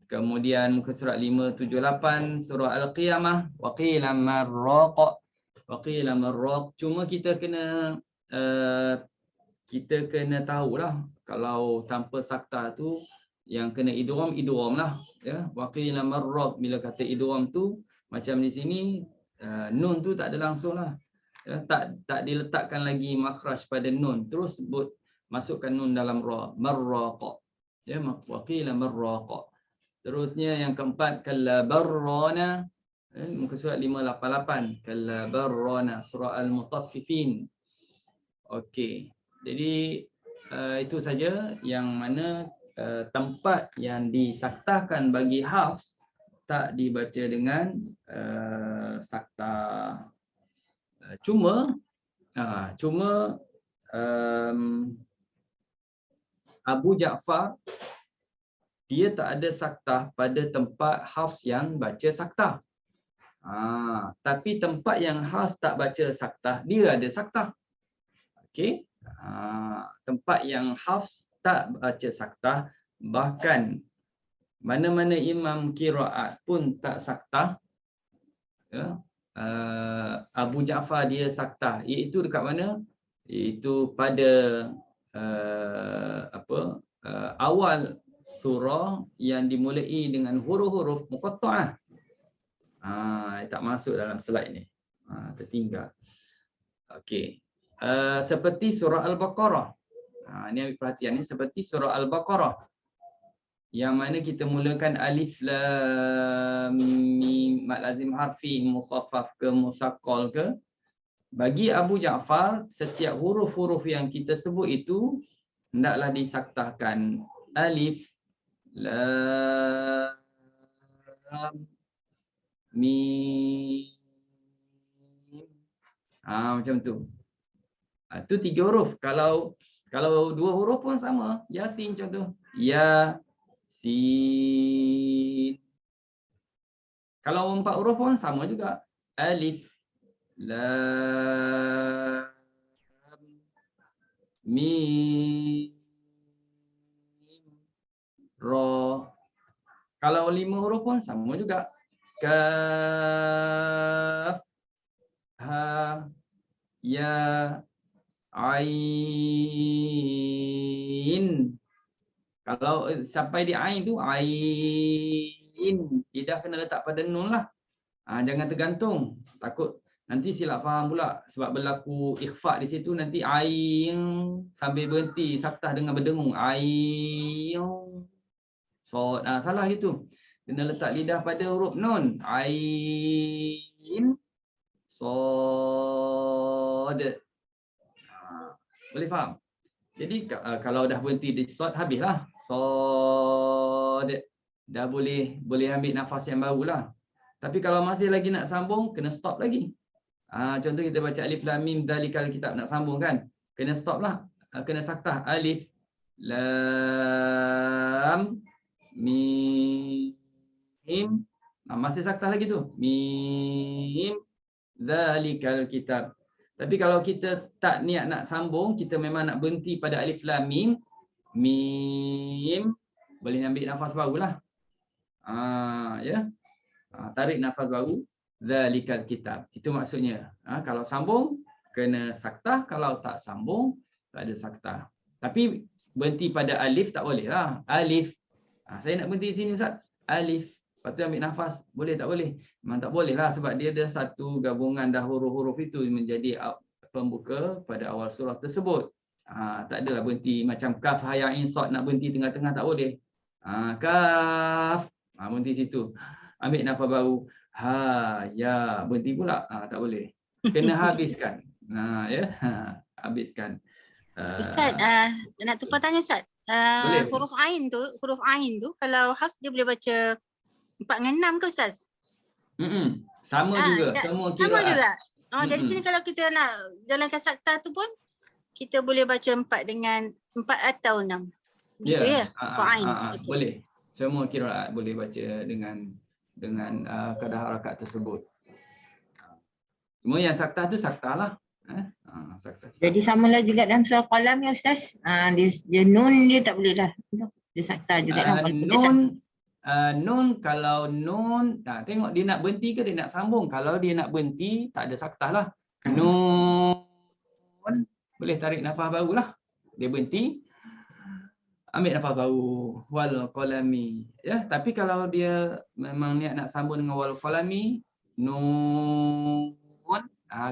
Kemudian muka surat 578 surah Al-Qiyamah, waqila marraq, waqila marraq. Cuma kita kena tahulah, kalau tanpa saktah tu yang kena idgham lah, ya. Waqila marraq, bila kata idgham tu macam di sini, nun tu tak ada langsung lah, ya, tak diletakkan lagi makhraj pada nun, terus masukkan nun dalam ra, marraq, ya, waqila marraq. Terusnya yang keempat, kalla barrana, muka surat 588, kalla barrana, surah Al-Mutaffifin. Okey, jadi itu saja yang mana tempat yang disaktahkan bagi Hafs tak dibaca dengan saktah. Cuma Abu Ja'far dia tak ada saktah pada tempat Hafs yang baca saktah. Tapi tempat yang Hafs tak baca saktah, dia ada saktah. Okey. Tempat yang Hafs tak baca saktah, bahkan mana-mana imam qiraat pun tak saktah, ya. Abu Ja'far dia saktah, iaitu dekat mana? Iaitu pada awal surah yang dimulai dengan huruf-huruf muqatta'ah. Tak masuk dalam slide ni. Tertinggal. Okey. Seperti surah Al-Baqarah. Ini ambil perhatian ni, seperti surah Al-Baqarah yang mana kita mulakan alif lam mim, mad lazim harfi, musaffaf ke musaqqal ke. Bagi Abu Ja'far, setiap huruf-huruf yang kita sebut itu hendaklah disaktahkan. Alif lam mim, macam tu. Itu 3 huruf. Kalau 2 huruf pun sama. Yasin contoh, ya sin. Kalau 4 huruf pun sama juga. Alif lam mim ra. Kalau 5 huruf pun sama juga. Kaf ha ya ain. Kalau sampai di ain tu, ain, dia dah kena letak pada nun lah. Jangan tergantung. Takut Nanti silap faham pula sebab berlaku ikhfa di situ, nanti ain sambil berhenti saktah dengan berdengung. Ain sod. Salah gitu. Kena letak lidah pada huruf nun. Ain sod. Boleh faham? Jadi kalau dah berhenti di sod, habislah. Sod. Dah boleh ambil nafas yang barulah. Tapi kalau masih lagi nak sambung, kena stop lagi. Contoh kita baca alif lam mim dzalikal kitab, nak sambung kan? Kena stop lah. Kena saktah alif lam mim. Masih saktah lagi tu. Mim dzalikal kitab. Tapi kalau kita tak niat nak sambung, kita memang nak berhenti pada alif lam mim. Mim boleh ambil nafas barulah. Ya. Tarik nafas baru. Dzalikal kitab. Itu maksudnya. Kalau sambung kena saktah, kalau tak sambung tak ada saktah. Tapi berhenti pada alif tak boleh lah. Alif. Saya nak berhenti sini Ustaz. Alif. Lepas tu ambil nafas. Boleh tak boleh? Memang tak boleh lah sebab dia ada satu gabungan dah huruf-huruf itu menjadi pembuka pada awal surah tersebut. Tak adalah berhenti macam kaf ha ya ain sad nak berhenti tengah-tengah tak boleh. Kaf. Berhenti situ. Ambil nafas baru. Ha ya berhenti pula. Tak boleh. Kena habiskan. Ya. Habiskan. Ustaz, nak tumpah tanya Ustaz. Huruf ain tu kalau Hafs dia boleh baca 4 dengan 6 ke Ustaz? Sama juga. Semua kiraat. Sama juga. Jadi sini kalau kita nak jalankan saktah tu pun kita boleh baca 4 atau 6. Gitu ya? Ain. Okay. Boleh. Semua kiraat boleh baca dengan kadar harakat tersebut. Cuma yang saktah tu saktah lah. Saktah. Jadi samalah juga dalam surah Qalam ya Ustaz. Dia nun dia tak boleh dah. Dia saktah juga dalam nun kalau nun, tengok dia nak berhenti ke dia nak sambung. Kalau dia nak berhenti tak ada saktah lah. Nun boleh tarik nafas barulah. Dia berhenti. Ambil nafas baru. Wal qalami. Ya, tapi kalau dia memang niat nak sambung dengan wal qalami, nun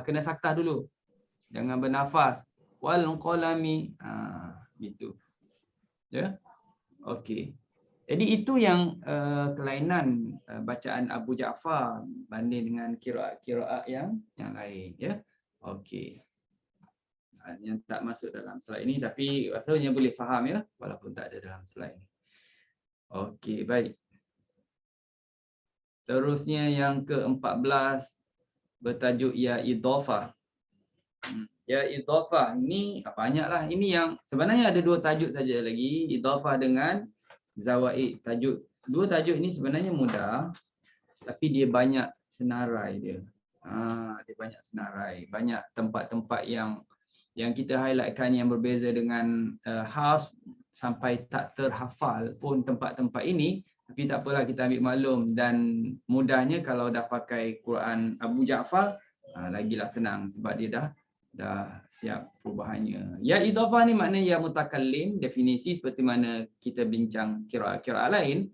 kena saktah dulu. Jangan bernafas. Wal qalami. Gitu. Ya. Okey. Jadi itu yang kelainan bacaan Abu Ja'far banding dengan kiraat yang lain, ya. Okey. Yang tak masuk dalam slide ini tapi rasanya boleh faham ya walaupun tak ada dalam slide ini. Okey, baik. Terusnya yang ke-14 bertajuk ya idhafah. Ya idhafah ni banyaklah. Ini yang sebenarnya ada 2 tajuk saja lagi, idhafah dengan zawaid. Dua tajuk ini sebenarnya mudah tapi dia banyak senarai dia. Dia banyak senarai, banyak tempat-tempat yang kita highlightkan yang berbeza dengan Hafs sampai tak terhafal pun tempat-tempat ini, tapi tak apalah kita ambil maklum dan mudahnya kalau dah pakai Quran Abu Ja'far lagilah senang sebab dia dah siap perubahannya. Ya idhafah ni makna ya mutakallim, definisi seperti mana kita bincang kira-kira lain,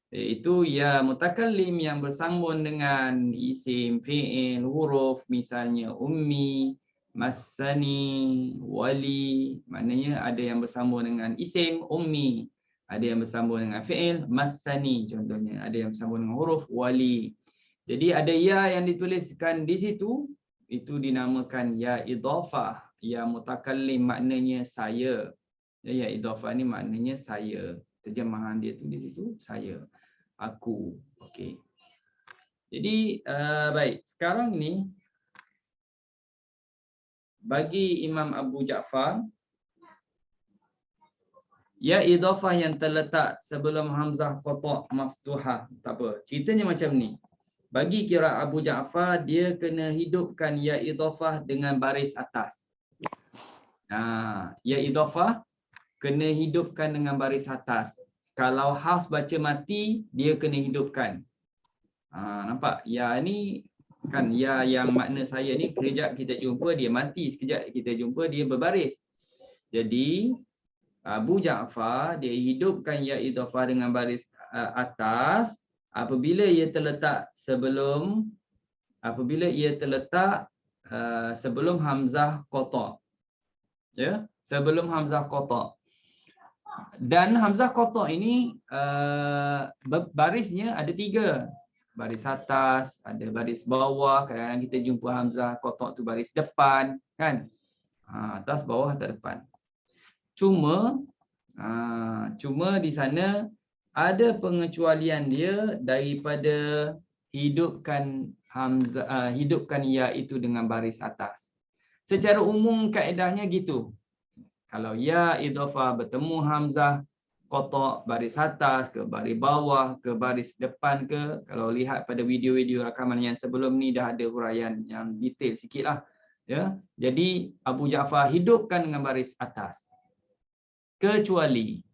iaitu ya mutakallim yang bersambung dengan isim, fi'il, huruf, misalnya ummi, masani, wali. Maknanya ada yang bersambung dengan isim, ummi, ada yang bersambung dengan fi'il, masani contohnya, ada yang bersambung dengan huruf, wali. Jadi ada ya yang dituliskan di situ, itu dinamakan ya idhafah. Ya mutakallim maknanya saya. Ya idhafah ni maknanya saya. Terjemahan dia tu di situ saya, aku. Okey. Jadi baik, sekarang ni bagi Imam Abu Ja'far, ya idhafah yang terletak sebelum hamzah qata' maftuhah. Tak apa, ceritanya macam ni. Bagi kira Abu Ja'far, dia kena hidupkan ya idhafah dengan baris atas. Ya idhafah kena hidupkan dengan baris atas. Kalau Hafs baca mati, dia kena hidupkan. Nampak? Ya ni kan ya yang makna saya ni sekejap kita jumpa dia mati, sekejap kita jumpa dia berbaris. Jadi Abu Ja'far dia hidupkan ya idhafah dengan baris atas apabila ia terletak sebelum apabila ia terletak sebelum hamzah qata. Ya, sebelum hamzah qata. Dan hamzah qata ini barisnya ada 3. Baris atas, ada baris bawah. Kadang-kadang kita jumpa hamzah qata tu baris depan, kan? Atas, bawah atau depan. Cuma di sana ada pengecualian dia daripada hidupkan hamzah, hidupkan ya itu dengan baris atas. Secara umum kaedahnya gitu. Kalau ya idhafah bertemu hamzah qata baris atas ke baris bawah ke baris depan ke, kalau lihat pada video-video rakaman yang sebelum ni dah ada huraian yang detail sikitlah, ya. Jadi Abu Ja'far hidupkan dengan baris atas. Kecuali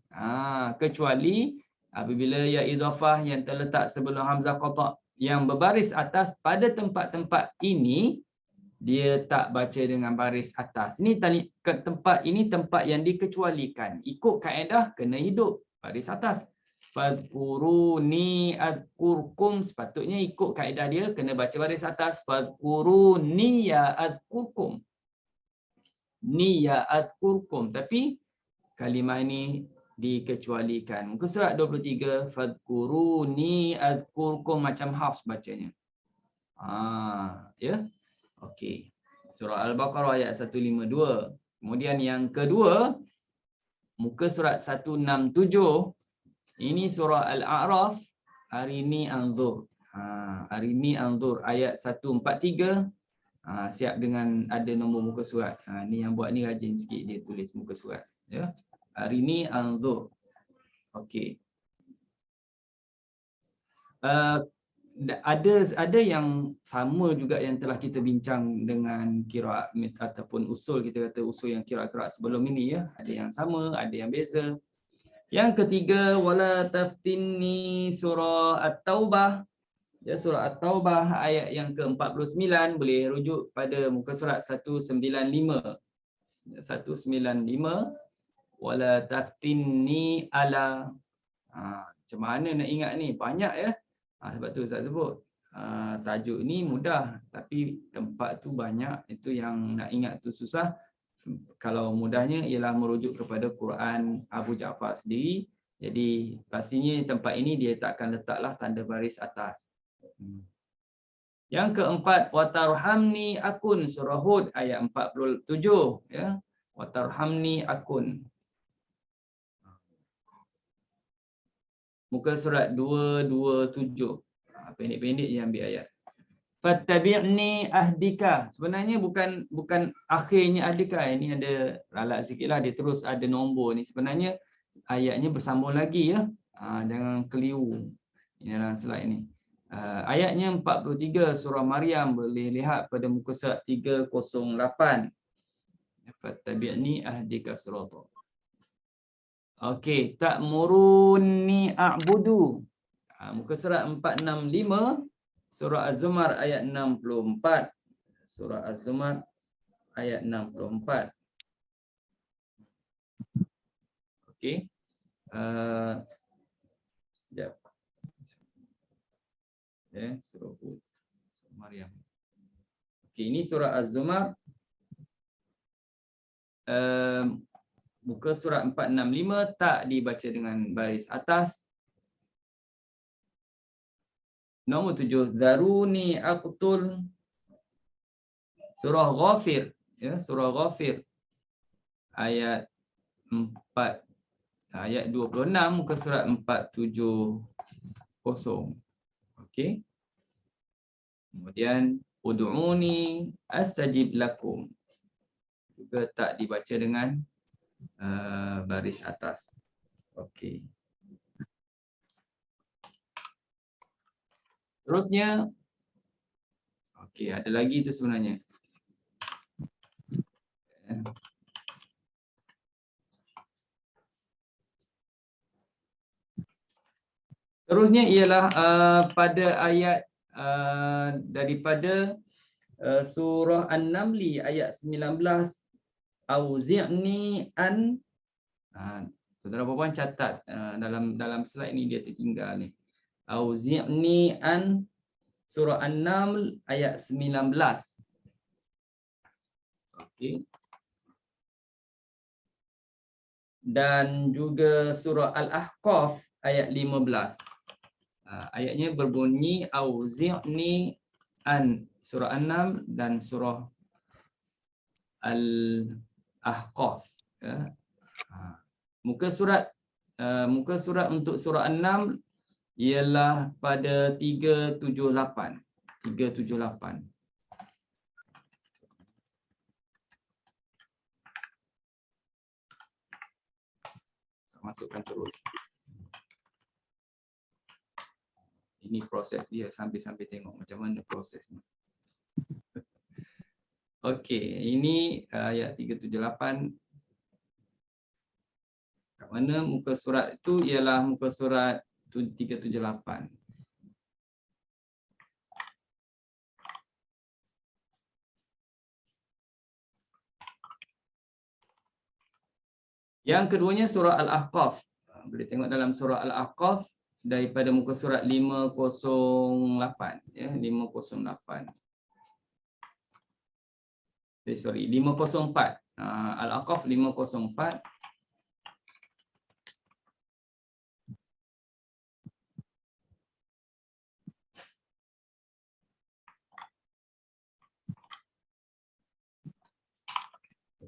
apabila ya idhafah yang terletak sebelum hamzah qata yang berbaris atas, pada tempat-tempat ini dia tak baca dengan baris atas. Ini tempat yang dikecualikan. Ikut kaedah kena hidup baris atas. Fadhkuruni adhkurkum, sepatutnya ikut kaedah dia kena baca baris atas. Fadhkuruni ya adhkurkum. Ni ya adhkurkum. Tapi kalimah ini dikecualikan. Muka surat 23, fadhkuruni adhkurkum, macam Hafs bacanya. Ya. Okey. Surah Al-Baqarah ayat 152. Kemudian yang kedua, muka surat 167. Ini surah Al-A'raf, arini anzur. Arini anzur ayat 143. Siap dengan ada nombor muka surat. Ni yang buat ni rajin sikit, dia tulis muka surat, ya. Arini anzur. Okey. Ada yang sama juga yang telah kita bincang dengan qiraat ataupun usul, kita kata usul yang qiraat sebelum ini, ya. Ada yang sama, ada yang beza. Yang ketiga, wala taftinni, surah At-Taubah. Ya, surah At-Taubah ayat yang ke-49, boleh rujuk pada muka surat 195. 195, wala taftinni ala. Macam mana nak ingat ni? Banyak, ya. Sebab tu Ustaz sebut, tajuk ni mudah tapi tempat tu banyak, itu yang nak ingat tu susah. Kalau mudahnya ialah merujuk kepada Quran Abu Ja'far sendiri. Jadi pastinya tempat ini dia takkan letaklah tanda baris atas. Yang keempat, watarhamni akun, surah Hud ayat 47, ya. Watarhamni akun. Muka surat 227. Pendek-pendek je ambil ayat. Fattabi'ni ahdika. Sebenarnya bukan akhirnya ahdika. Ini ada ralat sikitlah, dia terus ada nombor ni. Sebenarnya ayatnya bersambung lagi, ya. Jangan keliru ini dalam slide ni. Ayatnya 43 surah Maryam, boleh lihat pada muka surat 308. Fattabi'ni ahdika sirata. Okey, ta'muruni a'budu. Muka surat 465, surah Az-Zumar ayat 64. Surah Az-Zumar ayat 64. Okey. Sekejap. Surah Hud, surah Maryam. Okey, ini surah Az-Zumar. Muka surat 465, tak dibaca dengan baris atas. Nombor 7, daruni aqtul. Surah Ghafir, ya, surah Ghafir ayat 4, ayat 26, muka surat 470. Okey. Kemudian ud'uni astajib lakum, juga tak dibaca dengan baris atas. Okey. Terusnya, okey, ada lagi tu sebenarnya. Terusnya ialah pada ayat daripada surah An-Namli ayat 19. Auzi'ni an, tuan-tuan puan catat, dalam slide ni dia tertinggal ni. Auzi'ni an surah An-Naml ayat 19. Okey. Dan juga surah Al-Ahqaf ayat 15. Ayatnya berbunyi auzi'ni an, surah An-Naml dan surah Al-Ahqaf. Ya. Muka surat untuk surah An-Naml ialah pada 378. 378. Masukkan terus. Ini proses dia, sambil-sambil tengok macam mana prosesnya. Okey, ini ayat 378. Kat mana muka surat itu ialah muka surat 378. Yang keduanya surah Al-Ahqaf. Boleh tengok dalam surah Al-Ahqaf daripada muka surat 508, ya, 508. Sorry, 504. Al-Ahqaf 504.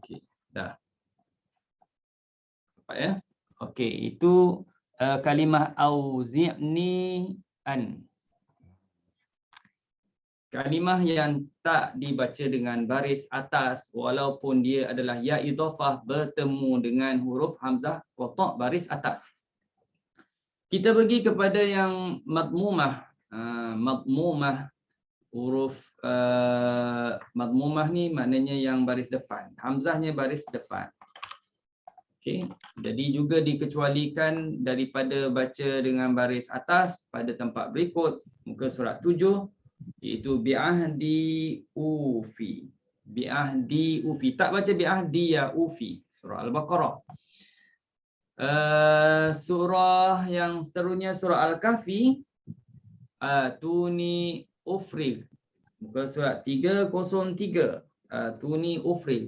Okey, dah. Nampak ya? Okey, itu kalimah auzi'ni an. Kalimah yang tak dibaca dengan baris atas walaupun dia adalah ya idhafah bertemu dengan huruf hamzah qata' baris atas. Kita pergi kepada yang madmumah. Madmumah, huruf madmumah ni maknanya yang baris depan. Hamzahnya baris depan. Okey, jadi juga dikecualikan daripada baca dengan baris atas pada tempat berikut, muka surat 7, iaitu bi'ahdi ufi. Bi'ahdi ufi. Tak baca bi'ahdi ya ufi. Surah Al-Baqarah. Surah yang seterusnya surah Al-Kahfi, tuni ufrig. Muka surat 303. Tuni ufrig.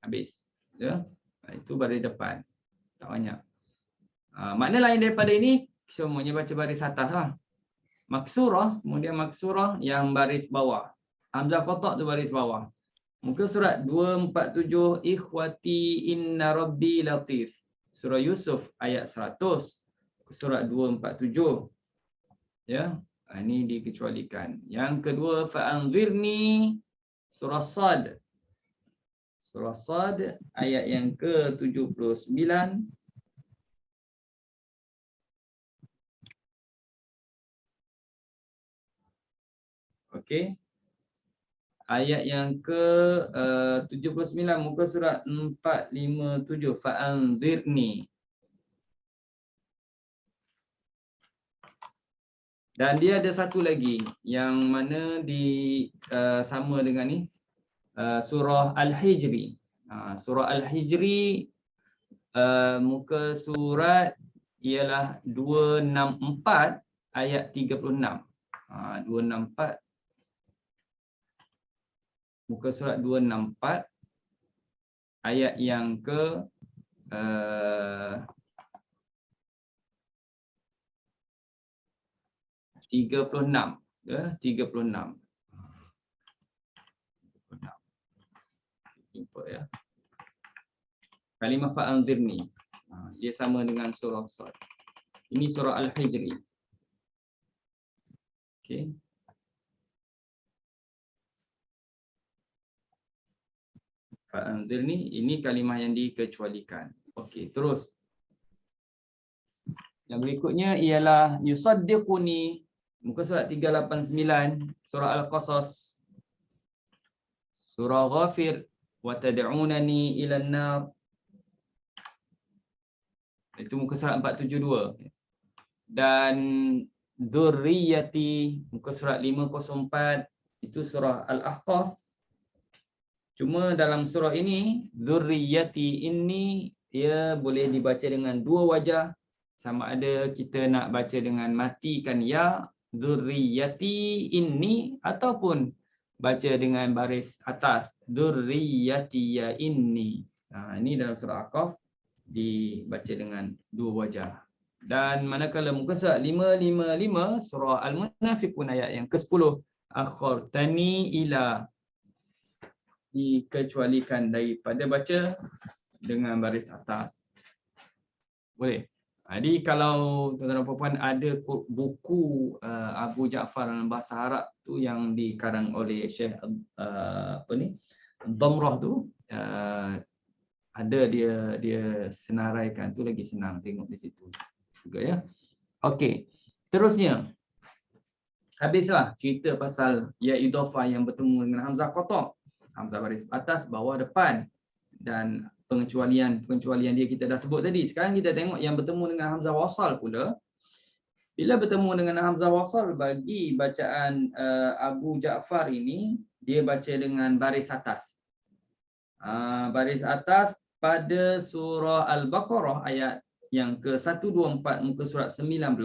Habis. Ya, itu baris depan, tak banyak. Makna lain daripada ini semuanya baca baris atas lah. Maksurah, kemudian maksurah yang baris bawah. Hamzah qata' tu baris bawah. Muka surat 247, ikhwati inna rabbi latif. Surah Yusuf ayat 100. Surat 247. Ya, ini dikecualikan. Yang kedua, fa'anzirni, surah Sad. Surah Sad ayat yang ke-79. Okey. Ayat yang ke-79 muka surat 457, fa'anzirni. Dan dia ada satu lagi yang mana sama dengan ni. Surah Al-Hijri. Surah Al-Hijri muka surat ialah 264 ayat 36. 264. Muka surat 264 ayat yang ke 36. Ya, 36. Jumpa ya. Kalimah fa'anzirni. Dia sama dengan surah Sad. Ini surah Al-Hijri. Okey. Fa'anzirni, ini kalimah yang dikecualikan. Okey, terus. Yang berikutnya ialah yusaddiquni. Muka surat 389, surah Al-Qasas. Surah Ghafir. Wa tad'unani ila an-nar. Itu muka surat 472. Dan dzurriyyati, muka surat 504, itu surah Al-Ahqaf. Cuma dalam surah ini dzurriyyati ini dia boleh dibaca dengan dua wajah, sama ada kita nak baca dengan matikan ya dzurriyyati inni, ataupun baca dengan baris atas dzurriyyati ya inni. Ini dalam surah Al-Kahf dibaca dengan dua wajah. Dan manakala muka surat 555 surah Al-Munafiqun ayat yang ke-10, akhartani ila, dikecualikan daripada baca dengan baris atas. Boleh? Jadi kalau tuan-tuan dan puan ada buku Abu Ja'far dalam bahasa Arab tu yang dikarang oleh Syekh Dhamrah tu, ada dia senaraikan tu, lagi senang tengok di situ juga ya. Okey. Terusnya habislah cerita pasal ya idhafah yang bertemu dengan hamzah qata', hamzah baris atas, bawah, depan, dan pengecualian dia kita dah sebut tadi. Sekarang kita tengok yang bertemu dengan hamzah wasal pula. Bila bertemu dengan hamzah wasal, bagi bacaan Abu Ja'far ini, dia baca dengan baris atas. Baris atas pada surah Al-Baqarah ayat yang ke-124 muka surat 19,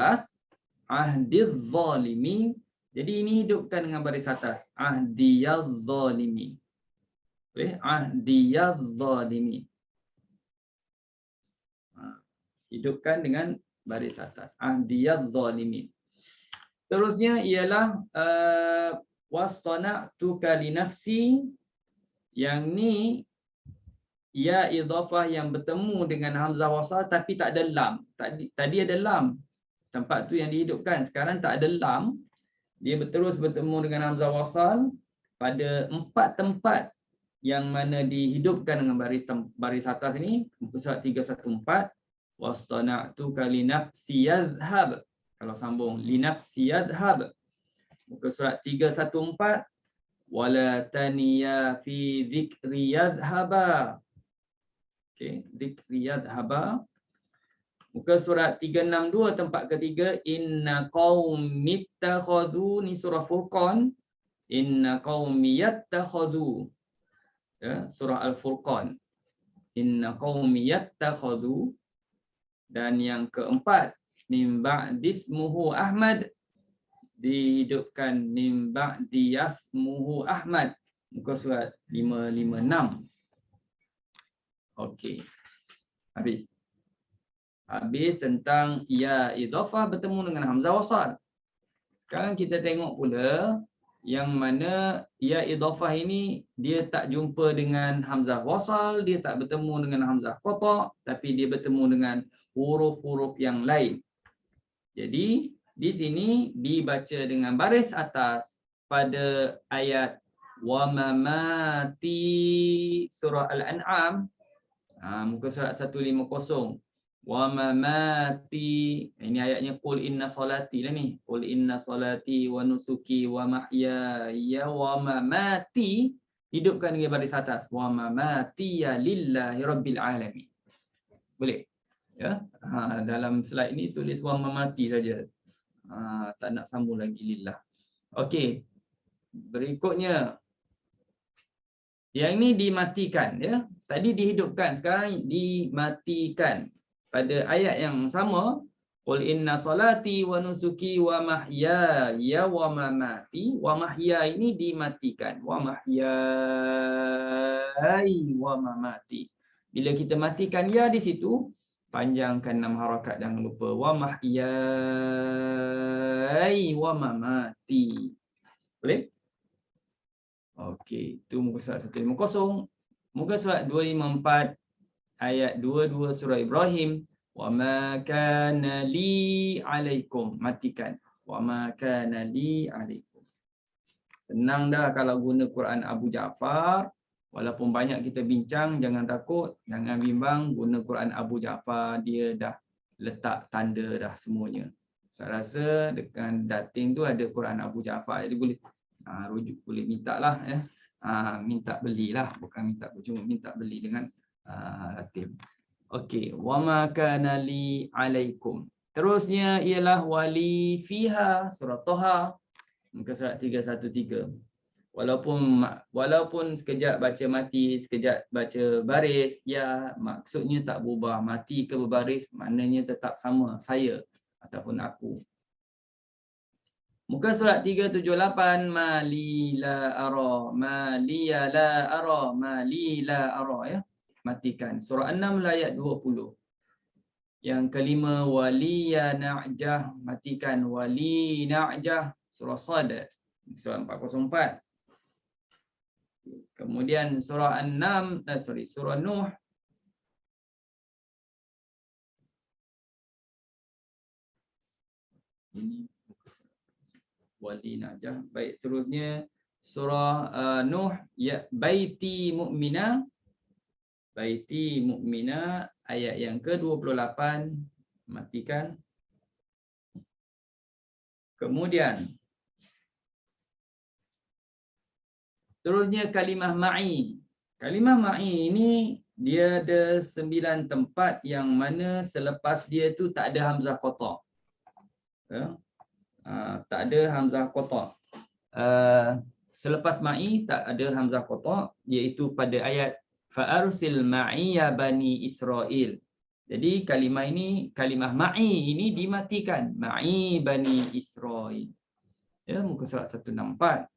ahdiz zalimi. Jadi ini hidupkan dengan baris atas, ahdiyaz zalimi. Ahdiyaz zalimi. Hidupkan dengan baris atas, ahdiyaz zalimi. Terusnya ialah wastana'tuka li nafsi. Yang ni ya idhafah yang bertemu dengan hamzah wasal tapi tak ada lam. Tadi ada lam. Tempat tu yang dihidupkan. Sekarang tak ada lam. Dia terus bertemu dengan hamzah wasal pada 4 tempat yang mana dihidupkan dengan baris atas ini. Muka surat 314. Wastana'tuka li nafsi yadhhab. Kalau sambung li nafsi yadhhab. Muka surat 314. Wala taniya fi dzikri yadhhaba. Okey, dzikri yadhhaba. Muka surat 362 tempat ketiga, inna qaumi ittakhadhu, ni surah Furqan. Inna qaumi yattakhadhu. Ya, surah Al-Furqan. Inna qaumi yattakhadhu. Dan yang keempat, min ba'dismuhu Ahmad, dihidupkan min ba'di yasmuhu Ahmad. Muka surat 556. Okey. Habis tentang ya idhafah bertemu dengan hamzah wasal. Sekarang kita tengok pula yang mana ya idhafah ini dia tak jumpa dengan hamzah wasal, dia tak bertemu dengan hamzah qata', tapi dia bertemu dengan huruf-huruf yang lain. Jadi di sini dibaca dengan baris atas pada ayat wa mamati surah Al-An'am, muka surat 150. Wa mamati, ini ayatnya qul inna salati lah ni. Qul inna salati wa nusuki wa mahyaya wa mamati, hidupkan dengan baris atas. Wa mamati ya lillahi rabbil alamin. Boleh? Ya. Dalam slide ini tulis wa mamati saja. Tak nak sambung lagi lillah. Okey. Berikutnya, yang ini dimatikan ya. Tadi dihidupkan, sekarang dimatikan. Pada ayat yang sama, qul inna salati wa nusuki wa mahyaya wa mamati. Wa mahya ini dimatikan. Wa mahyai wa mamati. Bila kita matikan ya di situ, panjangkan 6 harakat, jangan lupa. Wa mahyai wa mamati. Boleh? Okey, itu muka surat 150. Muka surat 254 ayat 22 surah Ibrahim. Wa ma kana li alaikum. Matikan. Wa ma kana li alaikum. Senang dah kalau guna Quran Abu Ja'far. Walaupun banyak kita bincang, jangan takut, jangan bimbang. Guna Quran Abu Ja'far, dia dah letak tanda dah semuanya. Saya rasa dengan dating tu ada Quran Abu Ja'far. Jadi boleh rujuk, boleh minta lah ya. Minta belilah, bukan minta cuma minta beli dengan Ratib. Okey, wa ma kana li alaikum. Terusnya ialah wali fiha, surah Toha, muka surat 313. Walaupun sekejap baca mati, sekejap baca baris, ya maksudnya tak berubah. Mati ke berbaris maknanya tetap sama, saya ataupun aku. Muka surat 378 ma li la ara, ma li la ara, ma li la ara ya. Matikan. Surah 6 ayat 20. Yang kelima waliya na'jah, matikan wali na'jah. Surah Sad surah 404. Kemudian surah 6 surah Nuh ini wali najah. Baik, terusnya surah Nuh ya baiti mu'mina, baiti mu'mina ayat yang ke-28, matikan. Kemudian terusnya kalimah ma'i. Kalimah ma'i ini dia ada 9 tempat yang mana selepas dia tu tak ada hamzah qata. Ya. Tak ada hamzah qata. Selepas ma'i tak ada hamzah qata, iaitu pada ayat fa'arsil ma'i ya bani Israel. Jadi kalimah ini, kalimah ma'i ini dimatikan, ma'i bani Israel. Ya, muka surat 164.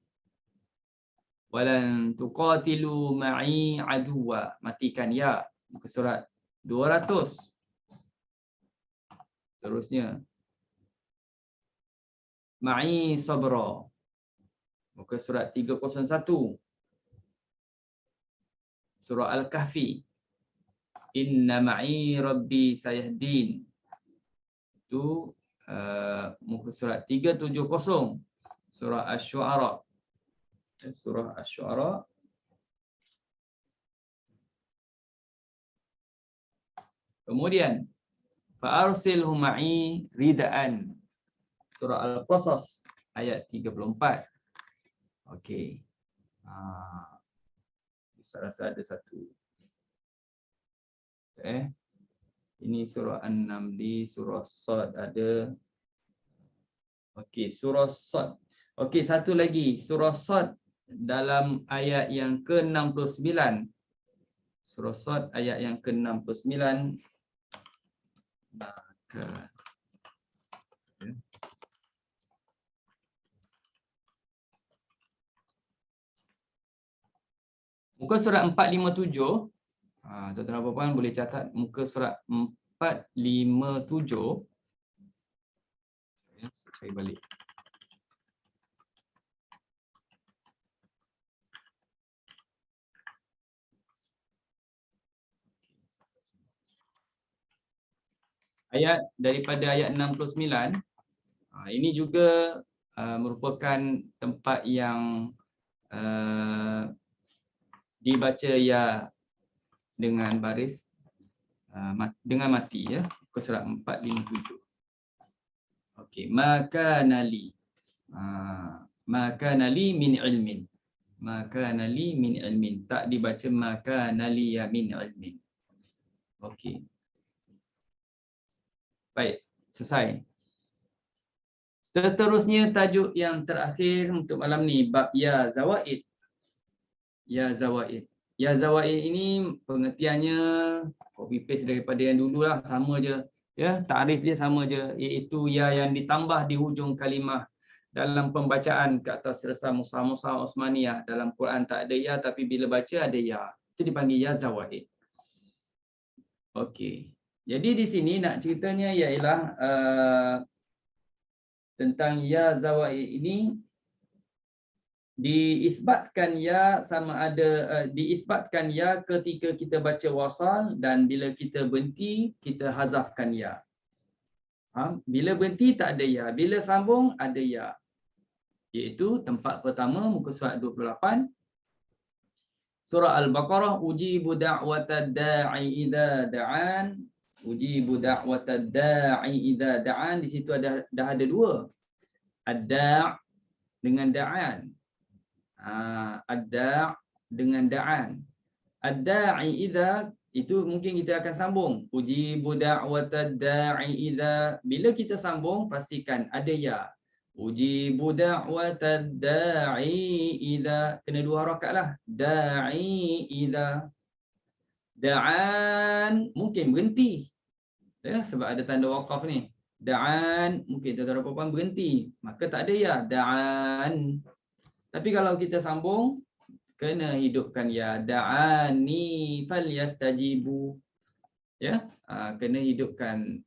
Walan tuqatilu ma'i aduwa, matikan ya, muka surat 200. Terusnya ma'i sabra, muka surat 301. Surah Al-Kahfi, inna ma'i rabbi sayahdin. Itu muka surat 370. Surah Asy-Syu'ara. Surah Asy-Syu'ara. Kemudian fa'arsilhu ma'i ridaan. Surah Al-Qasas ayat 34. Okey. Saya rasa ada satu. Ini surah An-Naml, surah Sad ada. Okey, surah Sad. Okey, satu lagi, surah Sad dalam ayat yang ke-69. Surah Sad ayat yang ke-69. Maka muka surat 457, tuan-tuan dan puan boleh catat muka surat 457. Ya, saya balik. Ayat daripada ayat 69, ini juga merupakan tempat yang dibaca ya dengan baris dengan mati ya, muka surat 457. Okey, maka nali min ilmin, maka nali min ilmin, tak dibaca maka nali ya min ilmin. Okey, baik, selesai. Seterusnya tajuk yang terakhir untuk malam ni, bab ya zawaid. Ya zawaid. Ya zawaid ini pengertiannya copy paste daripada yang dulu lah, sama je. Ya, takrif dia sama je, iaitu ya yang ditambah di hujung kalimah dalam pembacaan ke atas resam mushaf Osmaniyah. Dalam Quran tak ada ya, tapi bila baca ada ya. Itu dipanggil ya zawaid. Okey. Jadi di sini nak ceritanya ialah tentang ya zawaid ini diisbatkan ya sama ada diisbatkan ya ketika kita baca wasal, dan bila kita berhenti kita hazafkan ya. Bila berhenti tak ada ya, bila sambung ada ya. Iaitu tempat pertama muka surat 28 surah Al-Baqarah, ujibu da'watad da'i idza da'an, ujibu da'watad da'i idza da'an. Di situ dah ada dua, ad-da' dengan da'an. Ad-da' dengan da'an. Ad-da'i idza itu mungkin kita akan sambung, ujibu da'watad da'i idza. Bila kita sambung pastikan ada ya. Ujibu da'watad da'i idza, kena dua harakat lah. Da'i idza. Da'an mungkin berhenti. Ya, sebab ada tanda waqaf ni. Da'an, mungkin tuan-tuan dan puan berhenti, maka tak ada ya, da'an. Tapi kalau kita sambung, kena hidupkan ya, da'ani falyastajibu. Ya, kena hidupkan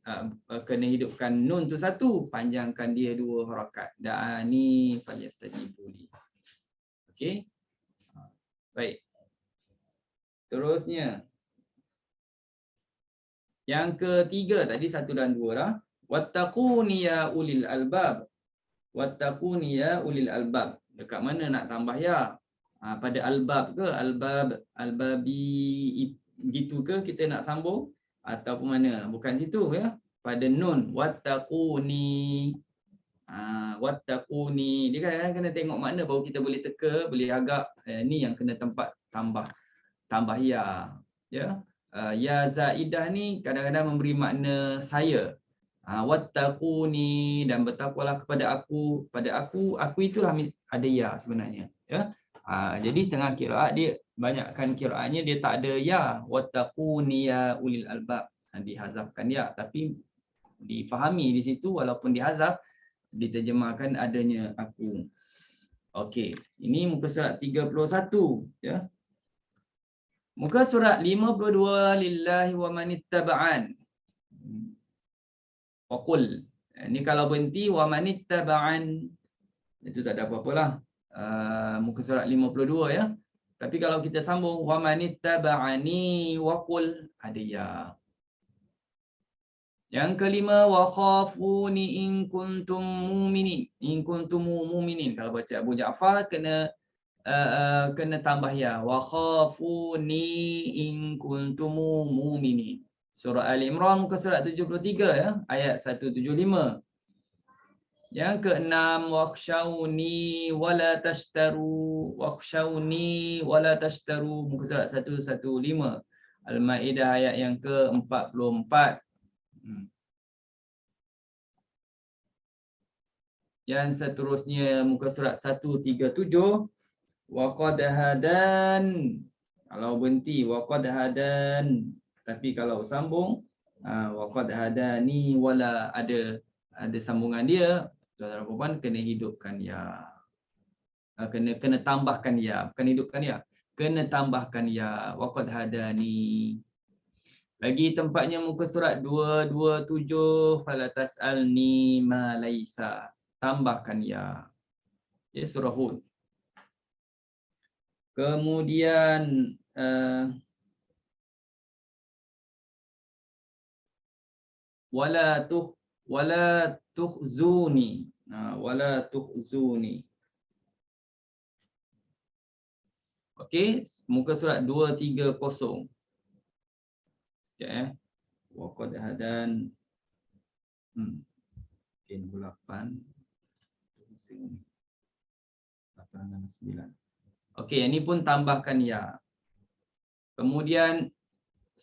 nun tu satu, panjangkan dia 2 harakat. Da'ani falyastajibu li. Okey. Baik. Terusnya. Yang ketiga tadi 1 dan 2 dah. Wattaquni ya ulil albab. Wattaquni ya ulil albab. Dekat mana nak tambah ya? Pada albab ke? Albabi gitu ke kita nak sambung? Ataupun mana? Bukan situ ya. Pada nun. Wattaquni. Wattaquni. Dia kan kena tengok makna baru kita boleh teka, boleh agak. Ni yang kena tempat tambah ya. Ya. Ya zaidah ni kadang-kadang memberi makna saya. Wattaquni, dan bertakwalah kepada aku. Pada aku itulah ada ya sebenarnya. Ya. Jadi setengah qiraat dia, banyakkan qiraatnya dia tak ada ya. Wattaquni ya ulil albab. Dihazafkan ya, tapi difahami di situ walaupun dihazaf, diterjemahkan adanya aku. Okey, ini muka surat 31 ya. Muka surat 52, lillahi wa manittaba'an. Waqul. Ini kalau berhenti wa manittaba'an, itu tak ada apa-apalah. Muka surat 52 ya. Tapi kalau kita sambung wa manittaba'ani waqul, ada ya. Yang kelima, wa khafuni in kuntum mu'minin. In kuntum mu'minin. Kalau baca Abu Ja'far kena tambah ya. Wa khafuni in kuntum mu'minin. Surah Ali Imran muka surat 73 ya, ayat 175. Yang keenam, wakhshawni wala tashtaru. Wakhshawni wala tashtaru muka surat 115. Al-Maidah ayat yang ke-44. Yang seterusnya muka surat 137, wa qad hadan. Kalau berhenti wa qad hadan, tapi kalau sambung wa qad hadani wala ada sambungan dia, tuan-tuan dan puan kena hidupkan ya. Kena tambahkan ya, bukan hidupkan ya. Kena tambahkan ya, wa qad hadani. Lagi tempatnya muka surat 227, fala tas'alni ma laisa. Tambahkan ya. Ya, surah Hud. Kemudian wala tukhzuni. Wala tukhzuni. Okey, muka surat 230. Ya, wa qad hadan. Okay, 8 dan 9. Okey, ini pun tambahkan ya. Kemudian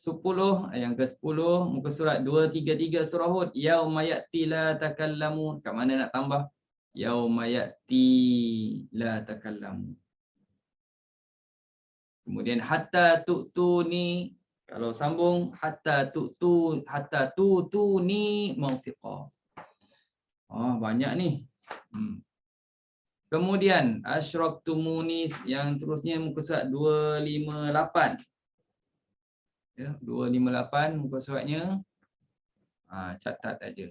10, yang ke-10 muka surat 233 surah Hud, yauma ya'ti la takallamu. Kat mana nak tambah? Yauma ya'ti la takallamu. Kemudian hatta tu'tuni, kalau sambung hatta tutuni mawfiqah. Banyak ni. Kemudian asyraktumuni, yang terusnya muka surat 258. Ya, 258 muka suratnya. Catat aja.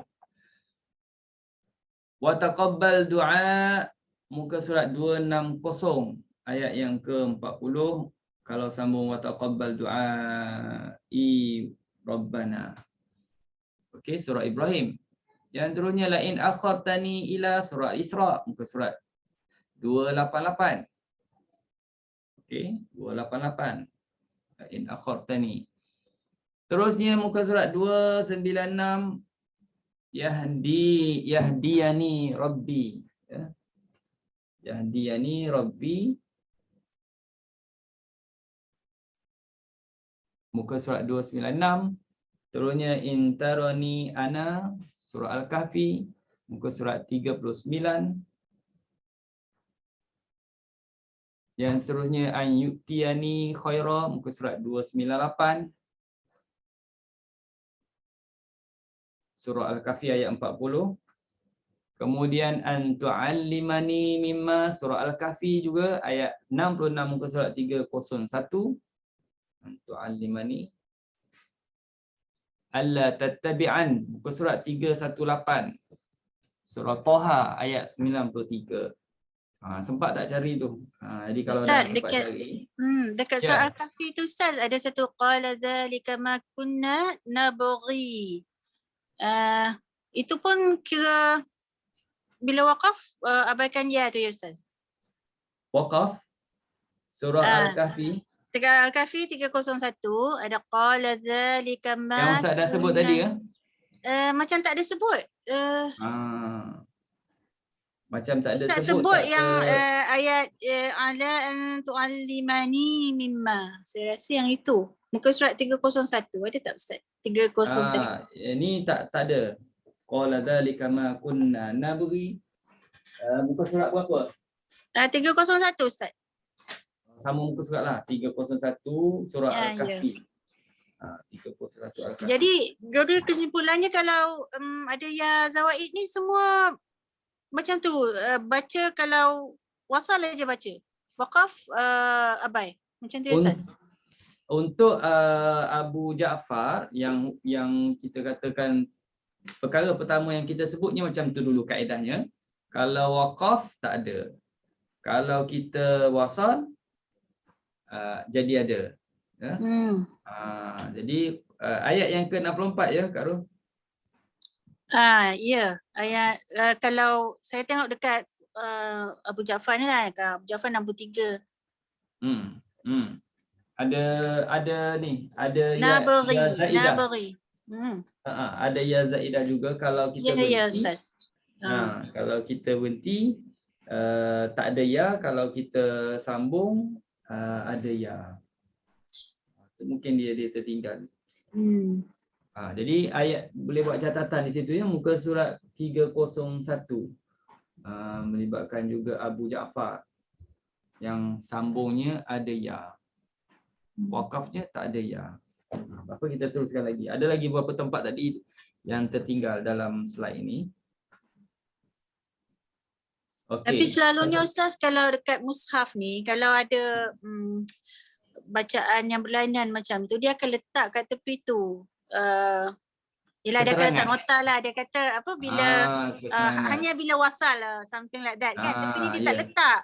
Wa taqabbal du'a, muka surat 260 ayat yang ke-40. Kalau sambung wa taqabbal du'ai rabbana. Okey, surah Ibrahim. Yang terusnya la in akhartani ila, surah Isra muka surat 288. Okey, 288. La in akhartani. Terusnya muka surat 296, yahdiyani rabbi. Ya. Yahdiyani rabbi. Muka surat 296. Terusnya intarani ana, surah Al-Kahfi, muka surat 39. Yang seterusnya an yu'tiyani khaira, muka surat 298. surah Al-Kahfi ayat 40. Kemudian an tu'allimani mimma, surah Al-Kahfi juga ayat 66 muka surat 301. An tu'allimani alla tattabi'an muka surat 318. Surah Toha ayat 93. Sempat tak cari tu? Jadi kalau dah Ustaz, sempat dekat cari. dekat Ya. surah Al-Kahfi tu Ustaz ada satu qala dzalika ma kunna nabghi. Itu pun kira bila waqaf abaikan ya tu ya Ustaz. Waqaf surah Al-Kahfi Dekat Al-Kahfi 301 ada qala dzalika ma yang Ustaz dah sebut tadi ya. Macam tak ada sebut. Macam tak ada Ustaz sebut sebut tak yang ke? ayat ala an tu'allimani mimma. Saya rasa yang itu. Muka surat 301 ada tak Ustaz? 301. Ini tak ada. Qala dzalika ma kunna nabghi. Muka surat berapa? 301 Ustaz. Sama muka surat lah. 301 surah Ya, Al-Kahfi. 301 Al-Kahfi. Jadi kesimpulannya kalau ada ya zawaid ni semua macam tu. Baca kalau wasal aja baca. Waqaf abai. Macam tu Ustaz. Untuk Abu Ja'far yang kita katakan perkara pertama yang kita sebutnya macam tu dulu kaedahnya. Kalau waqaf tak ada. Kalau kita wasal jadi ada. Ya? Jadi ayat yang ke-64 ya Kak Ruh. Ya, ayat kalau saya tengok dekat Abu Ja'far ni lah, Abu Ja'far 63. Ada ni, ada Nabghi, ya zaidah. nabghi. Ada ya zaidah juga kalau kita berhenti. Ya Ustaz. Kalau kita berhenti tak ada ya, kalau kita sambung ada ya. Mungkin dia tertinggal. Jadi ayat boleh buat catatan di situ ya, muka surat 301. Melibatkan juga Abu Ja'far. Yang sambungnya ada ya. Wakafnya tak ada ya. Apa kita teruskan lagi. Ada lagi beberapa tempat tadi yang tertinggal dalam slide ini. Okay. Tapi selalunya Ustaz kalau dekat mushaf ni, kalau ada bacaan yang berlainan macam tu, dia akan letak kat tepi tu. Yelah dia akan letak nota lah. Dia kata apa bila hanya bila wasal lah, something like that kan. Tapi ni dia tak letak.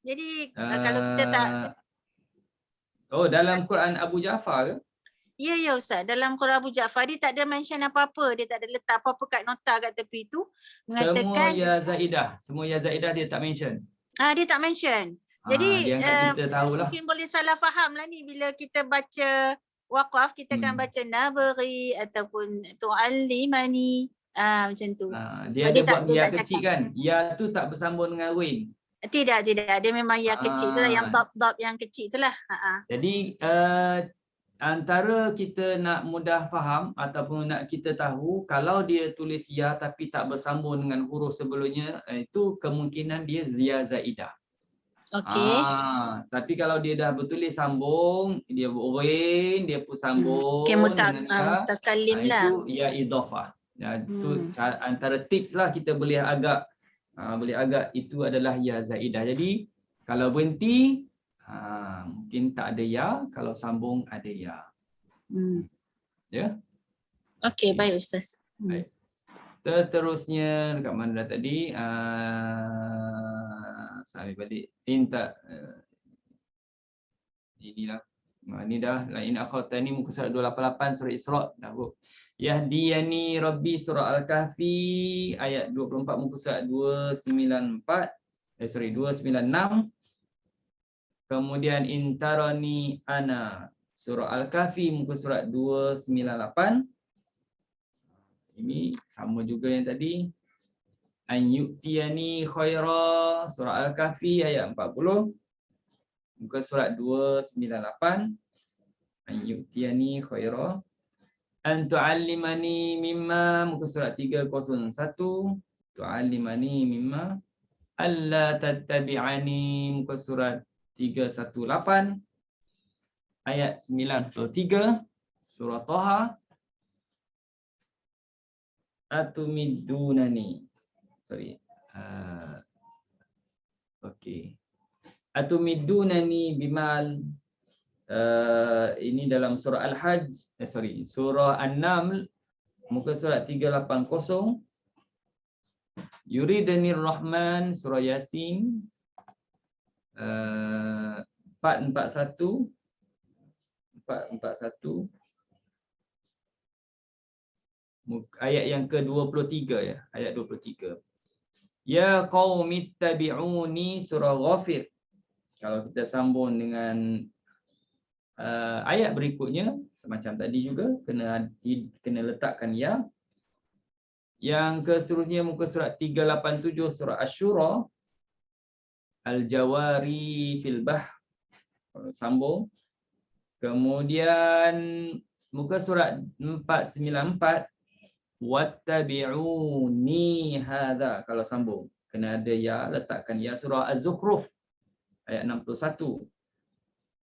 Jadi kalau kita tak dalam Quran Abu Ja'far ke? Ya Ustaz, dalam Quran Abu Ja'far dia tak ada mention apa-apa, dia tak ada letak apa-apa kat nota kat tepi tu mengatakan semua ya zaidah dia tak mention. Dia tak mention. Jadi kita tahulah. mungkin boleh salah faham lah ni bila kita baca waqaf, kita akan baca nabghi ataupun tu'allimani macam tu. Dia ada buat ya kecil kan. Ya tu tak bersambung dengan win. Tidak. Dia memang ya kecil itulah, yang dot yang kecil itulah. Jadi antara kita nak mudah faham ataupun nak kita tahu, kalau dia tulis ya tapi tak bersambung dengan huruf sebelumnya, itu kemungkinan dia ya zaidah. Okey. Tapi kalau dia dah bertulis sambung, dia win, dia pun sambung dengan mutakallim lah. Itu ya idhafah. Itu antara tips lah, kita boleh agak itu adalah ya zaidah. Jadi kalau berhenti mungkin tak ada ya, kalau sambung ada ya. Ya. Okey, baik Ustaz. Baik. Terusnya dekat mana dah tadi? Sampai balik. Inilah. Ini dah. Lain akhwatani muka surat 288 surah Isra' dah bu. Yahdiyani Rabbi surah Al-Kahfi ayat 24 muka surat 296. Kemudian intarani ana surah Al-Kahfi muka surat 298. Ini sama juga yang tadi. An yu'tiyani khaira surah Al-Kahfi ayat 40. Muka surat 298. An yu'tiyani khaira. An tu'allimani mimma muka surat 301. Tu'allimani mimma. Alla tattabi'ani muka surat 318 ayat 93 surah Toha. atumidunani. Sorry. Okey. Atumidunani bimal. Ini dalam surah Al-Hajj, surah An-Naml, muka surat 380. Yuridunir Rahman, surah Yasin 441. Ayat yang ke-23 ya, ayat 23. Ya qaumittabi'uni, surah Ghafir. Kalau kita sambung dengan ayat berikutnya semacam tadi juga kena letakkan ya. Yang seterusnya muka surat 387 surah Asy-Syura, Al-Jawari fil Bahr, sambung. Kemudian muka surat 494 wattabi'uni hadza, kalau sambung kena ada ya, letakkan ya. Surah Az-Zukhruf ayat 61.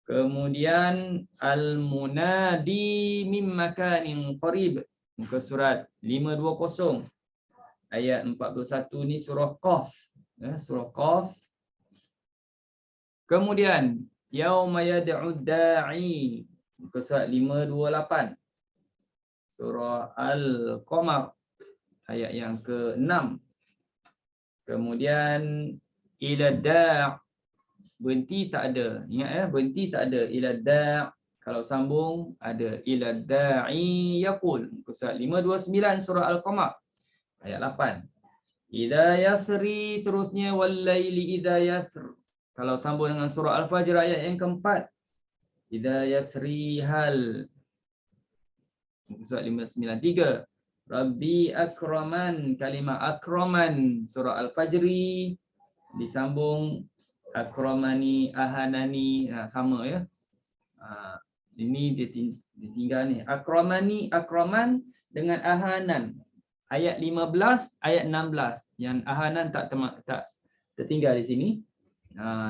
Kemudian Al-Munadi mim makanin qarib, muka surat 520 ayat 41, ni surah Qaf, surah Qaf. Kemudian yauma yad'u da'i, muka surat 528 surah Al-Qamar ayat yang ke-6. Kemudian ila da', berhenti tak ada, ingat ya, berhenti tak ada. Ila da', kalau sambung ada ila da'i yaqul, muka surat 529 surah Al-Qamar ayat 8. Idza yasri, terusnya wal laili idza yasr, kalau sambung dengan surah Al-Fajr ayat yang keempat. Idza yasri hal, muka surat 593. Rabbi akraman, kalimah akraman surah Al-Fajri disambung akramani ahanani, sama ya. Ini ditinggal ni. Akramani, akraman dengan ahanan. Ayat 15, ayat 16. Yang ahanan tak tertinggal di sini.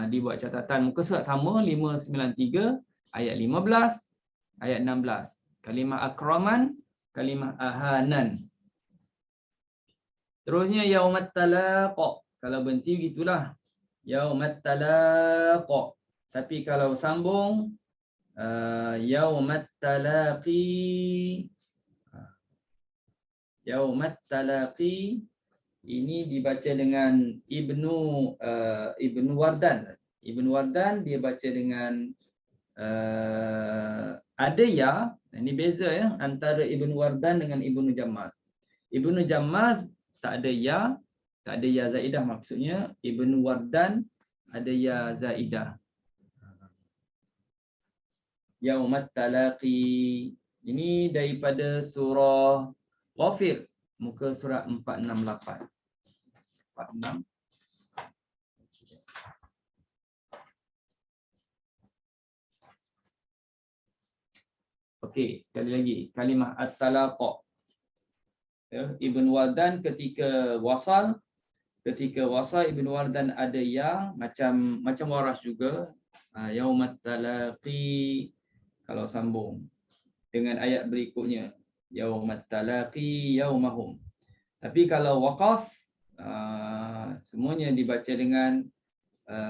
Dibuat catatan muka surat sama, 593 ayat 15, ayat 16. Kalimah akraman, kalimah ahanan. Terusnya yaumat talaq, kalau berhenti begitulah. Yaumat talaq. Tapi kalau sambung yaumat talaqi. Yaumat talaqi ini dibaca dengan Ibnu Wardan. Ibnu Wardan dia baca dengan ada ya. Ini beza ya antara Ibnu Wardan dengan Ibnu Jammas. Ibnu Jammas tak ada ya, tak ada ya zaidah maksudnya. Ibnu Wardan ada ya zaidah. Yaumat talaqi. Ini daripada surah Ghafir, muka surat 468. 46. Okey, sekali lagi kalimah at-talaq. Ya, Ibn Wardan ketika wasal Ibn Wardan ada ya, macam waras juga. Yaumat talaqi kalau sambung dengan ayat berikutnya, yaumat talaqi yaumahum. Tapi kalau waqaf semuanya dibaca dengan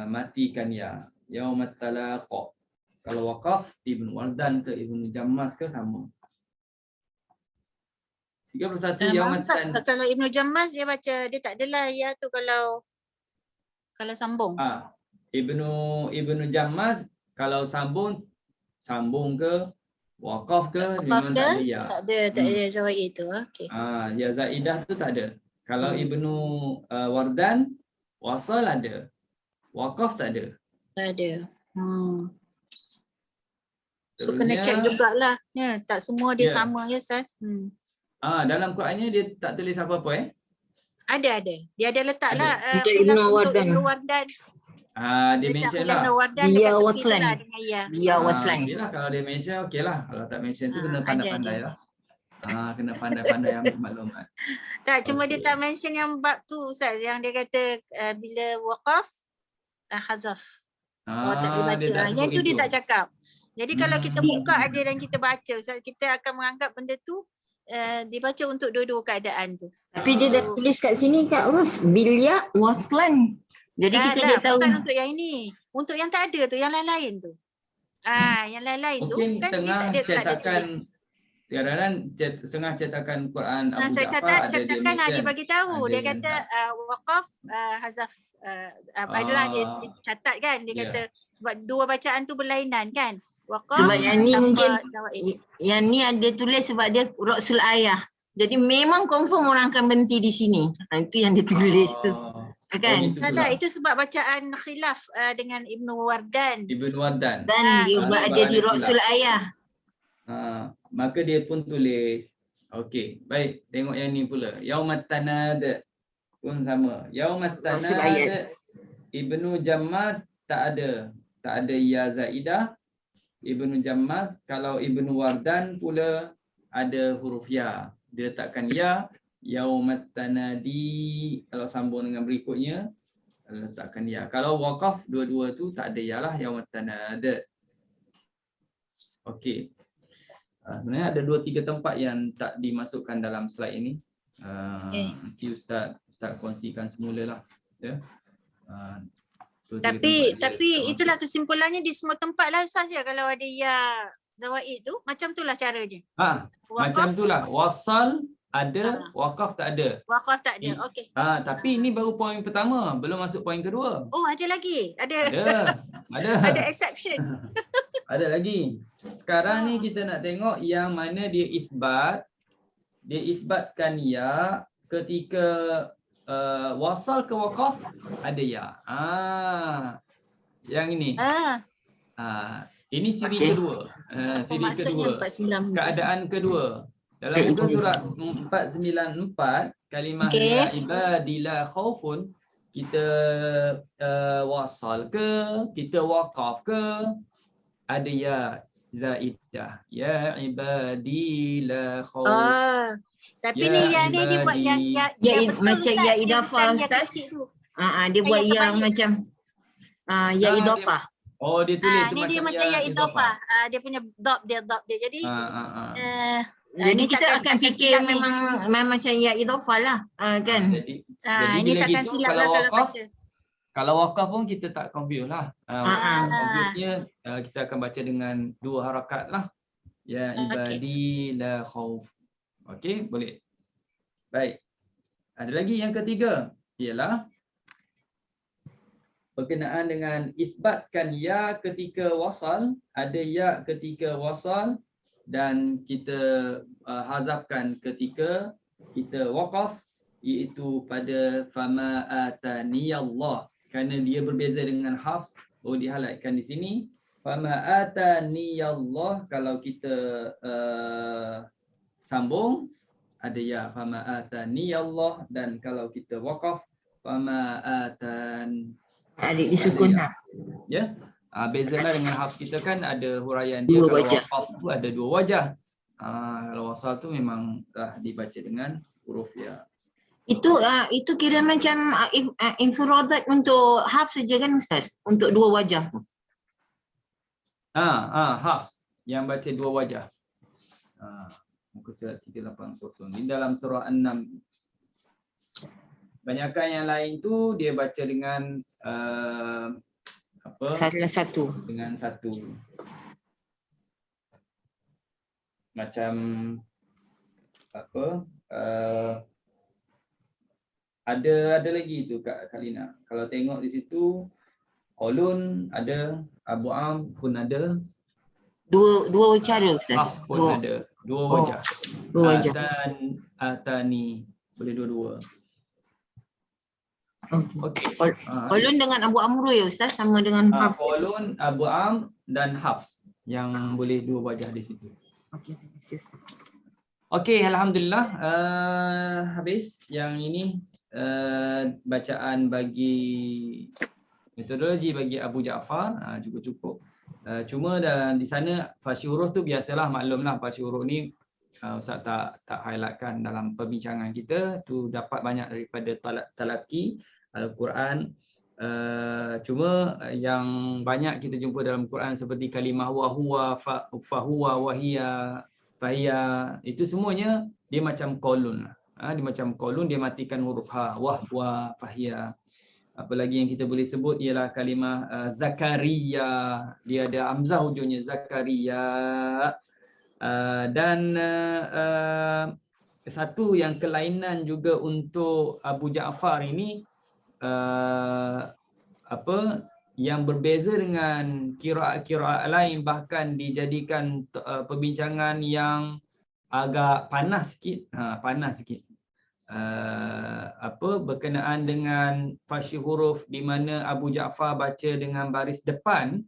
matikan ya, yaumat talaq. Kalau waqaf Ibn Wardan ke Ibn Jammas ke sama. 31 yaumat tan. Kalau Ibnu Jammas dia baca, dia tak adalah ya tu kalau sambung. Ibnu Jammas kalau sambung ke waqaf ke memang tak ada ya. Tak ada zaid itu. Okey. Ya zaidah tu tak ada. Kalau Ibnu Wardan wasal ada. Waqaf tak ada. Tak ada. So kena check jugalah. Ya, tak semua dia sama ya Ustaz. Dalam Qurannya dia tak tulis apa-apa Ada. Dia ada letaklah Ibnu Wardan. Dia mention lah. Dia waslan. Dia waslan. Okeylah, kalau dia mention okeylah. Kalau tak mention tu kena pandai-pandai lah. Kena pandai-pandai ambil maklumat. Tak, cuma dia tak mention yang bab tu Ustaz, yang dia kata bila waqaf hazaf. Tak dibaca. Yang tu dia tak cakap. Jadi kalau kita buka aja dan kita baca Ustaz, kita akan menganggap benda tu dibaca untuk dua-dua keadaan tu. Tapi dia dah tulis kat sini Kak Ros, bilya waslan. Jadi kita Tak, dia tahu. bukan untuk yang ini. Untuk yang tak ada tu, yang lain-lain tu. Yang lain-lain tu Mungkin kan dia tengah tak ada cetakan, tulis. kadang-kadang setengah cetakan Quran Abu Saya Ja'far ada dia cetakan dia mention. bagi tahu. Ada Dia yang kata tak. waqaf hazaf adalah dia catat kan. Dia Ya. kata sebab dua bacaan tu berlainan kan. Waqaf Sebab yang ni tanpa mungkin zawaid. yang ni ada tulis sebab dia Rasul Ayah. Jadi memang confirm orang akan berhenti di sini. Itu yang dia tulis tu. Kan? gitu Tak, pula. itu sebab bacaan khilaf dengan Ibnu Wardan. Ibnu Wardan. Dan dia ini buat sebab dia di ada Rasul khilaf. Ayah. Maka dia pun tulis. Okey, baik. Tengok yang ni pula. Yaumat tanad pun sama. Yaumat Rasul tanad ayat. Ibnu Jammas tak ada. Tak ada ya zaidah. Ibnu Jammas. Kalau Ibnu Wardan pula ada huruf ya. Dia letakkan ya. Yaumat tanadi. Kalau sambung dengan berikutnya letakkan ya. Kalau waqaf dua-dua tu tak ada ya lah. Yaumat tanad. Okey. Sebenarnya ada 2-3 tempat yang tak dimasukkan dalam slide ini. Nanti Ustaz kongsikan semula lah. Ya. Tapi itulah kesimpulannya di semua tempat lah Ustaz ya. Kalau ada ya zawaid tu macam itulah caranya. Macam itulah. Wasal ada, waqaf tak ada. Waqaf tak ada. Okey. Tapi ini baru poin pertama, belum masuk poin kedua. Oh, ada lagi. Ada. Ada exception. Ada lagi. Sekarang ni kita nak tengok yang mana dia isbat. Dia isbatkan ya ketika wasal ke waqaf ada ya. Yang ini. Ini siri kedua. Siri kedua. Keadaan kedua. Dalam muka surat 494 kalimah ya ibadillah khaufun, kita wasal ke, kita waqaf ke, ada ya zaidah. Ya ibadillah khauf. Tapi ni yang ni dia buat yang macam ya idafah Ustaz. Dia buat yang macam ya idafah. Oh, dia tulis tu ni dia macam ya idafah. Dia punya dot dia. Jadi jadi kita akan fikir memang macam ya idafah lah, kan. Jadi ini bila takkan gitu silap lah kalau baca. Kalau waqaf pun kita tak confuse lah. Obviously kita akan baca dengan 2 harakat lah. Ya ibadi la khauf. Okey, boleh. Baik. Ada lagi yang ketiga ialah berkenaan dengan isbatkan ya ketika wasal, ada ya ketika wasal dan kita hazafkan ketika kita waqaf, iaitu pada fama ataniyallah. Kerana dia berbeza dengan hafs, dihighlightkan di sini. Fama ataniyallah, kalau kita sambung ada ya fama ataniyallah, dan kalau kita waqaf fama atan ada disukun. Ya. Bezalah dengan hafs kita kan ada huraian dia. Kalau waqaf tu ada 2 wajah. Kalau wasal tu memang dah dibaca dengan huruf ya. Itu kira macam infiradat untuk hafs saja kan Ustaz? Untuk 2 wajah. Hafs yang baca 2 wajah. Muka surat 380. Di dalam surah 6. Banyakkan yang lain tu dia baca dengan salah satu. Dengan satu. Macam ada lagi tu Kak Kalina. Kalau tengok di situ Qulun ada, Abu Am pun ada. Dua cara Ustaz. Pun ada. 2 wajah. 2 wajah. Dan atani boleh dua-dua. Okey. Qulun dengan Abu Amru ya Ustaz, sama dengan Hafs. Qulun, Abu Am dan Hafs yang boleh 2 wajah di situ. Okey, terima kasih Ustaz. Okey, alhamdulillah habis yang ini bacaan bagi metodologi bagi Abu Ja'far cukup. Cuma di sana fasyi huruf tu biasalah, maklumlah fasyi huruf ni Ustaz tak highlightkan dalam perbincangan kita, tu dapat banyak daripada talaki Al-Quran. Cuma yang banyak kita jumpa dalam Quran seperti kalimah wa huwa fa huwa wa hiya fahia, itu semuanya dia macam kolon. Dia macam kolon, dia matikan huruf ha, wahwa, fahia. Apa lagi yang kita boleh sebut ialah kalimah Zakaria, dia ada hamzah hujungnya, Zakaria. Dan satu yang kelainan juga untuk Abu Ja'far ini, apa yang berbeza dengan kiraat-kiraat lain, bahkan dijadikan perbincangan yang agak panas sikit, panas sikit. Apa berkenaan dengan fasyi huruf di mana Abu Ja'far baca dengan baris depan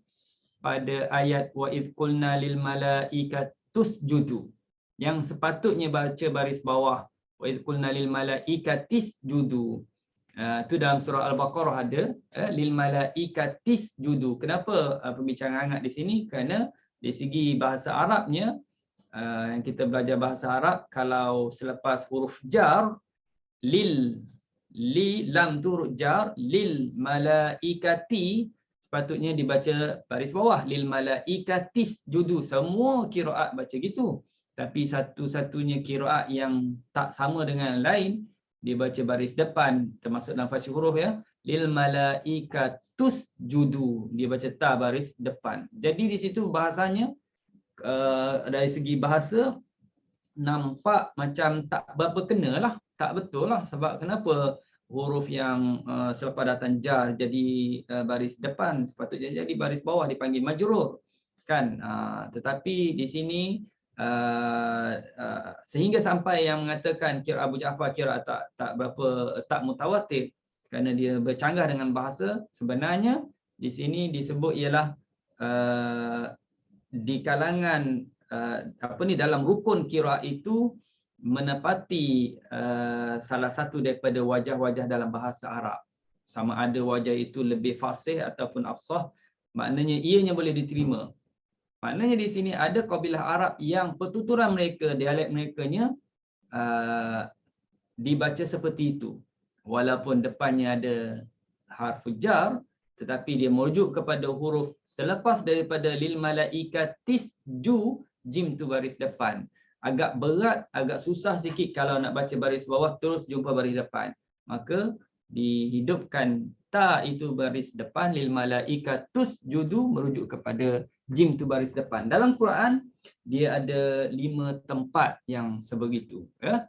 pada ayat wa idh qulna lil malaikatusjudu, yang sepatutnya baca baris bawah wa idh qulna lil malaikatisjudu. Itu dalam surah Al-Baqarah ada lil malaikatisjudu. Kenapa pembicaraan hangat di sini? Kerana dari segi bahasa Arabnya, yang kita belajar bahasa Arab, kalau selepas huruf jar lam tu huruf jar, lil malaikati sepatutnya dibaca baris bawah, lil malaikatis judu. Semua kiraat baca gitu, tapi satu-satunya kiraat yang tak sama dengan yang lain, dia baca baris depan, termasuk dalam fasyi huruf ya, lil malaikatus judu, dia baca ta baris depan. Jadi di situ bahasanya, dari segi bahasa nampak macam tak berapa kena lah, tak betul lah. Sebab kenapa huruf yang selepas datang jar jadi baris depan, sepatutnya jadi baris bawah, dipanggil majrur kan. Tetapi di sini sehingga sampai yang mengatakan kira Abu Ja'far kira tak berapa, tak mutawatir kerana dia bercanggah dengan bahasa. Sebenarnya di sini disebut ialah di kalangan dalam rukun kiraat itu menepati salah satu daripada wajah-wajah dalam bahasa Arab. Sama ada wajah itu lebih fasih ataupun afsah, maknanya ianya boleh diterima. Maknanya di sini ada kabilah Arab yang pertuturan mereka, dialek merekanya dibaca seperti itu. Walaupun depannya ada harfu jar, tetapi dia merujuk kepada huruf selepas daripada lil malaikatis ju, jim tu baris depan. Agak berat, agak susah sikit kalau nak baca baris bawah terus jumpa baris depan. Maka dihidupkan ta itu baris depan, lil malaikatus judu, merujuk kepada jim tu baris depan. Dalam Quran dia ada 5 tempat yang sebegitu ya.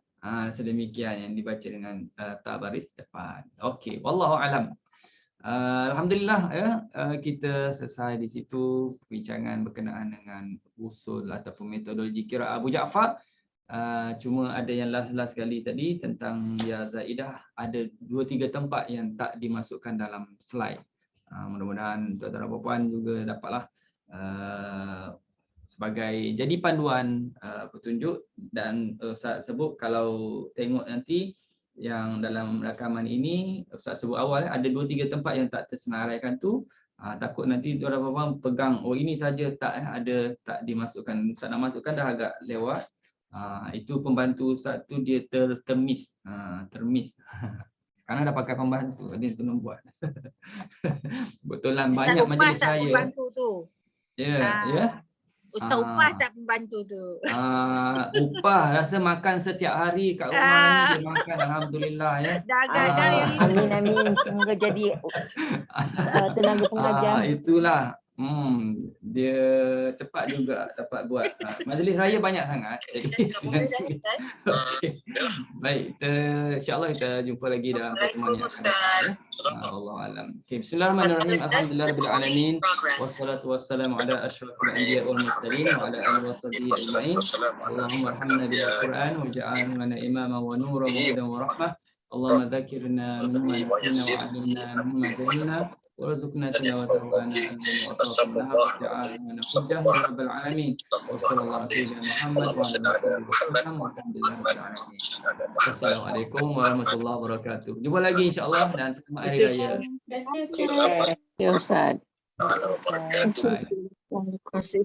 Sedemikian yang dibaca dengan ta baris depan. Okey, wallahu alam. Alhamdulillah ya, kita selesai di situ perbincangan berkenaan dengan usul ataupun metodologi kiraat Abu Ja'far. Cuma ada yang last sekali tadi tentang ya zaidah, ada 2-3 tempat yang tak dimasukkan dalam slide. Mudah-mudahan tuan-tuan dan puan juga dapatlah sebagai jadi panduan petunjuk. Dan Ustaz sebut kalau tengok nanti yang dalam rakaman ini, Ustaz sebut awal ada 2-3 tempat yang tak tersenaraikan tu. Takut nanti tuan-tuan dan puan pegang oh ini saja tak dimasukkan. Ustaz nak masukkan dah agak lewat. Itu pembantu Ustaz tu dia termiss. Sekarang dah pakai pembantu, dia tu membuat. Betulan banyak majlis saya. Pembantu tu. Ya. Ustaz upah tak pembantu tu. Upah rasa makan setiap hari kat rumah ni dia makan, alhamdulillah ya. Dah agak dah yang itu. Amin. Semoga jadi tenaga pengajar. Itulah. Dia cepat juga dapat buat. Majlis raya banyak sangat. Jadi okay. Baik, insya-Allah kita jumpa lagi dalam pertemuan yang akan datang. Allah alam. Okay, bismillahirrahmanirrahim. Alhamdulillahirabbil alamin. Wassalatu wassalamu ala asyrafil anbiya wal mursalin wa ala alihi washabihi ajma'in. Allahumma arhamna bil Qur'an waj'alna imama wa nuran wa hudan wa rahmah. Allahumma dzakirna mimma nahina wa 'allimna mimma jahilna. ورزقنا تلاوته وانا وأطلقنا وجعلنا حجة يا رب العالمين وصلى الله على سيدنا محمد وعلى آله وسلم والحمد لله رب العالمين. Assalamualaikum warahmatullahi wabarakatuh. Jumpa lagi insya-Allah dan selamat hari raya. Terima kasih Ustaz. Bye.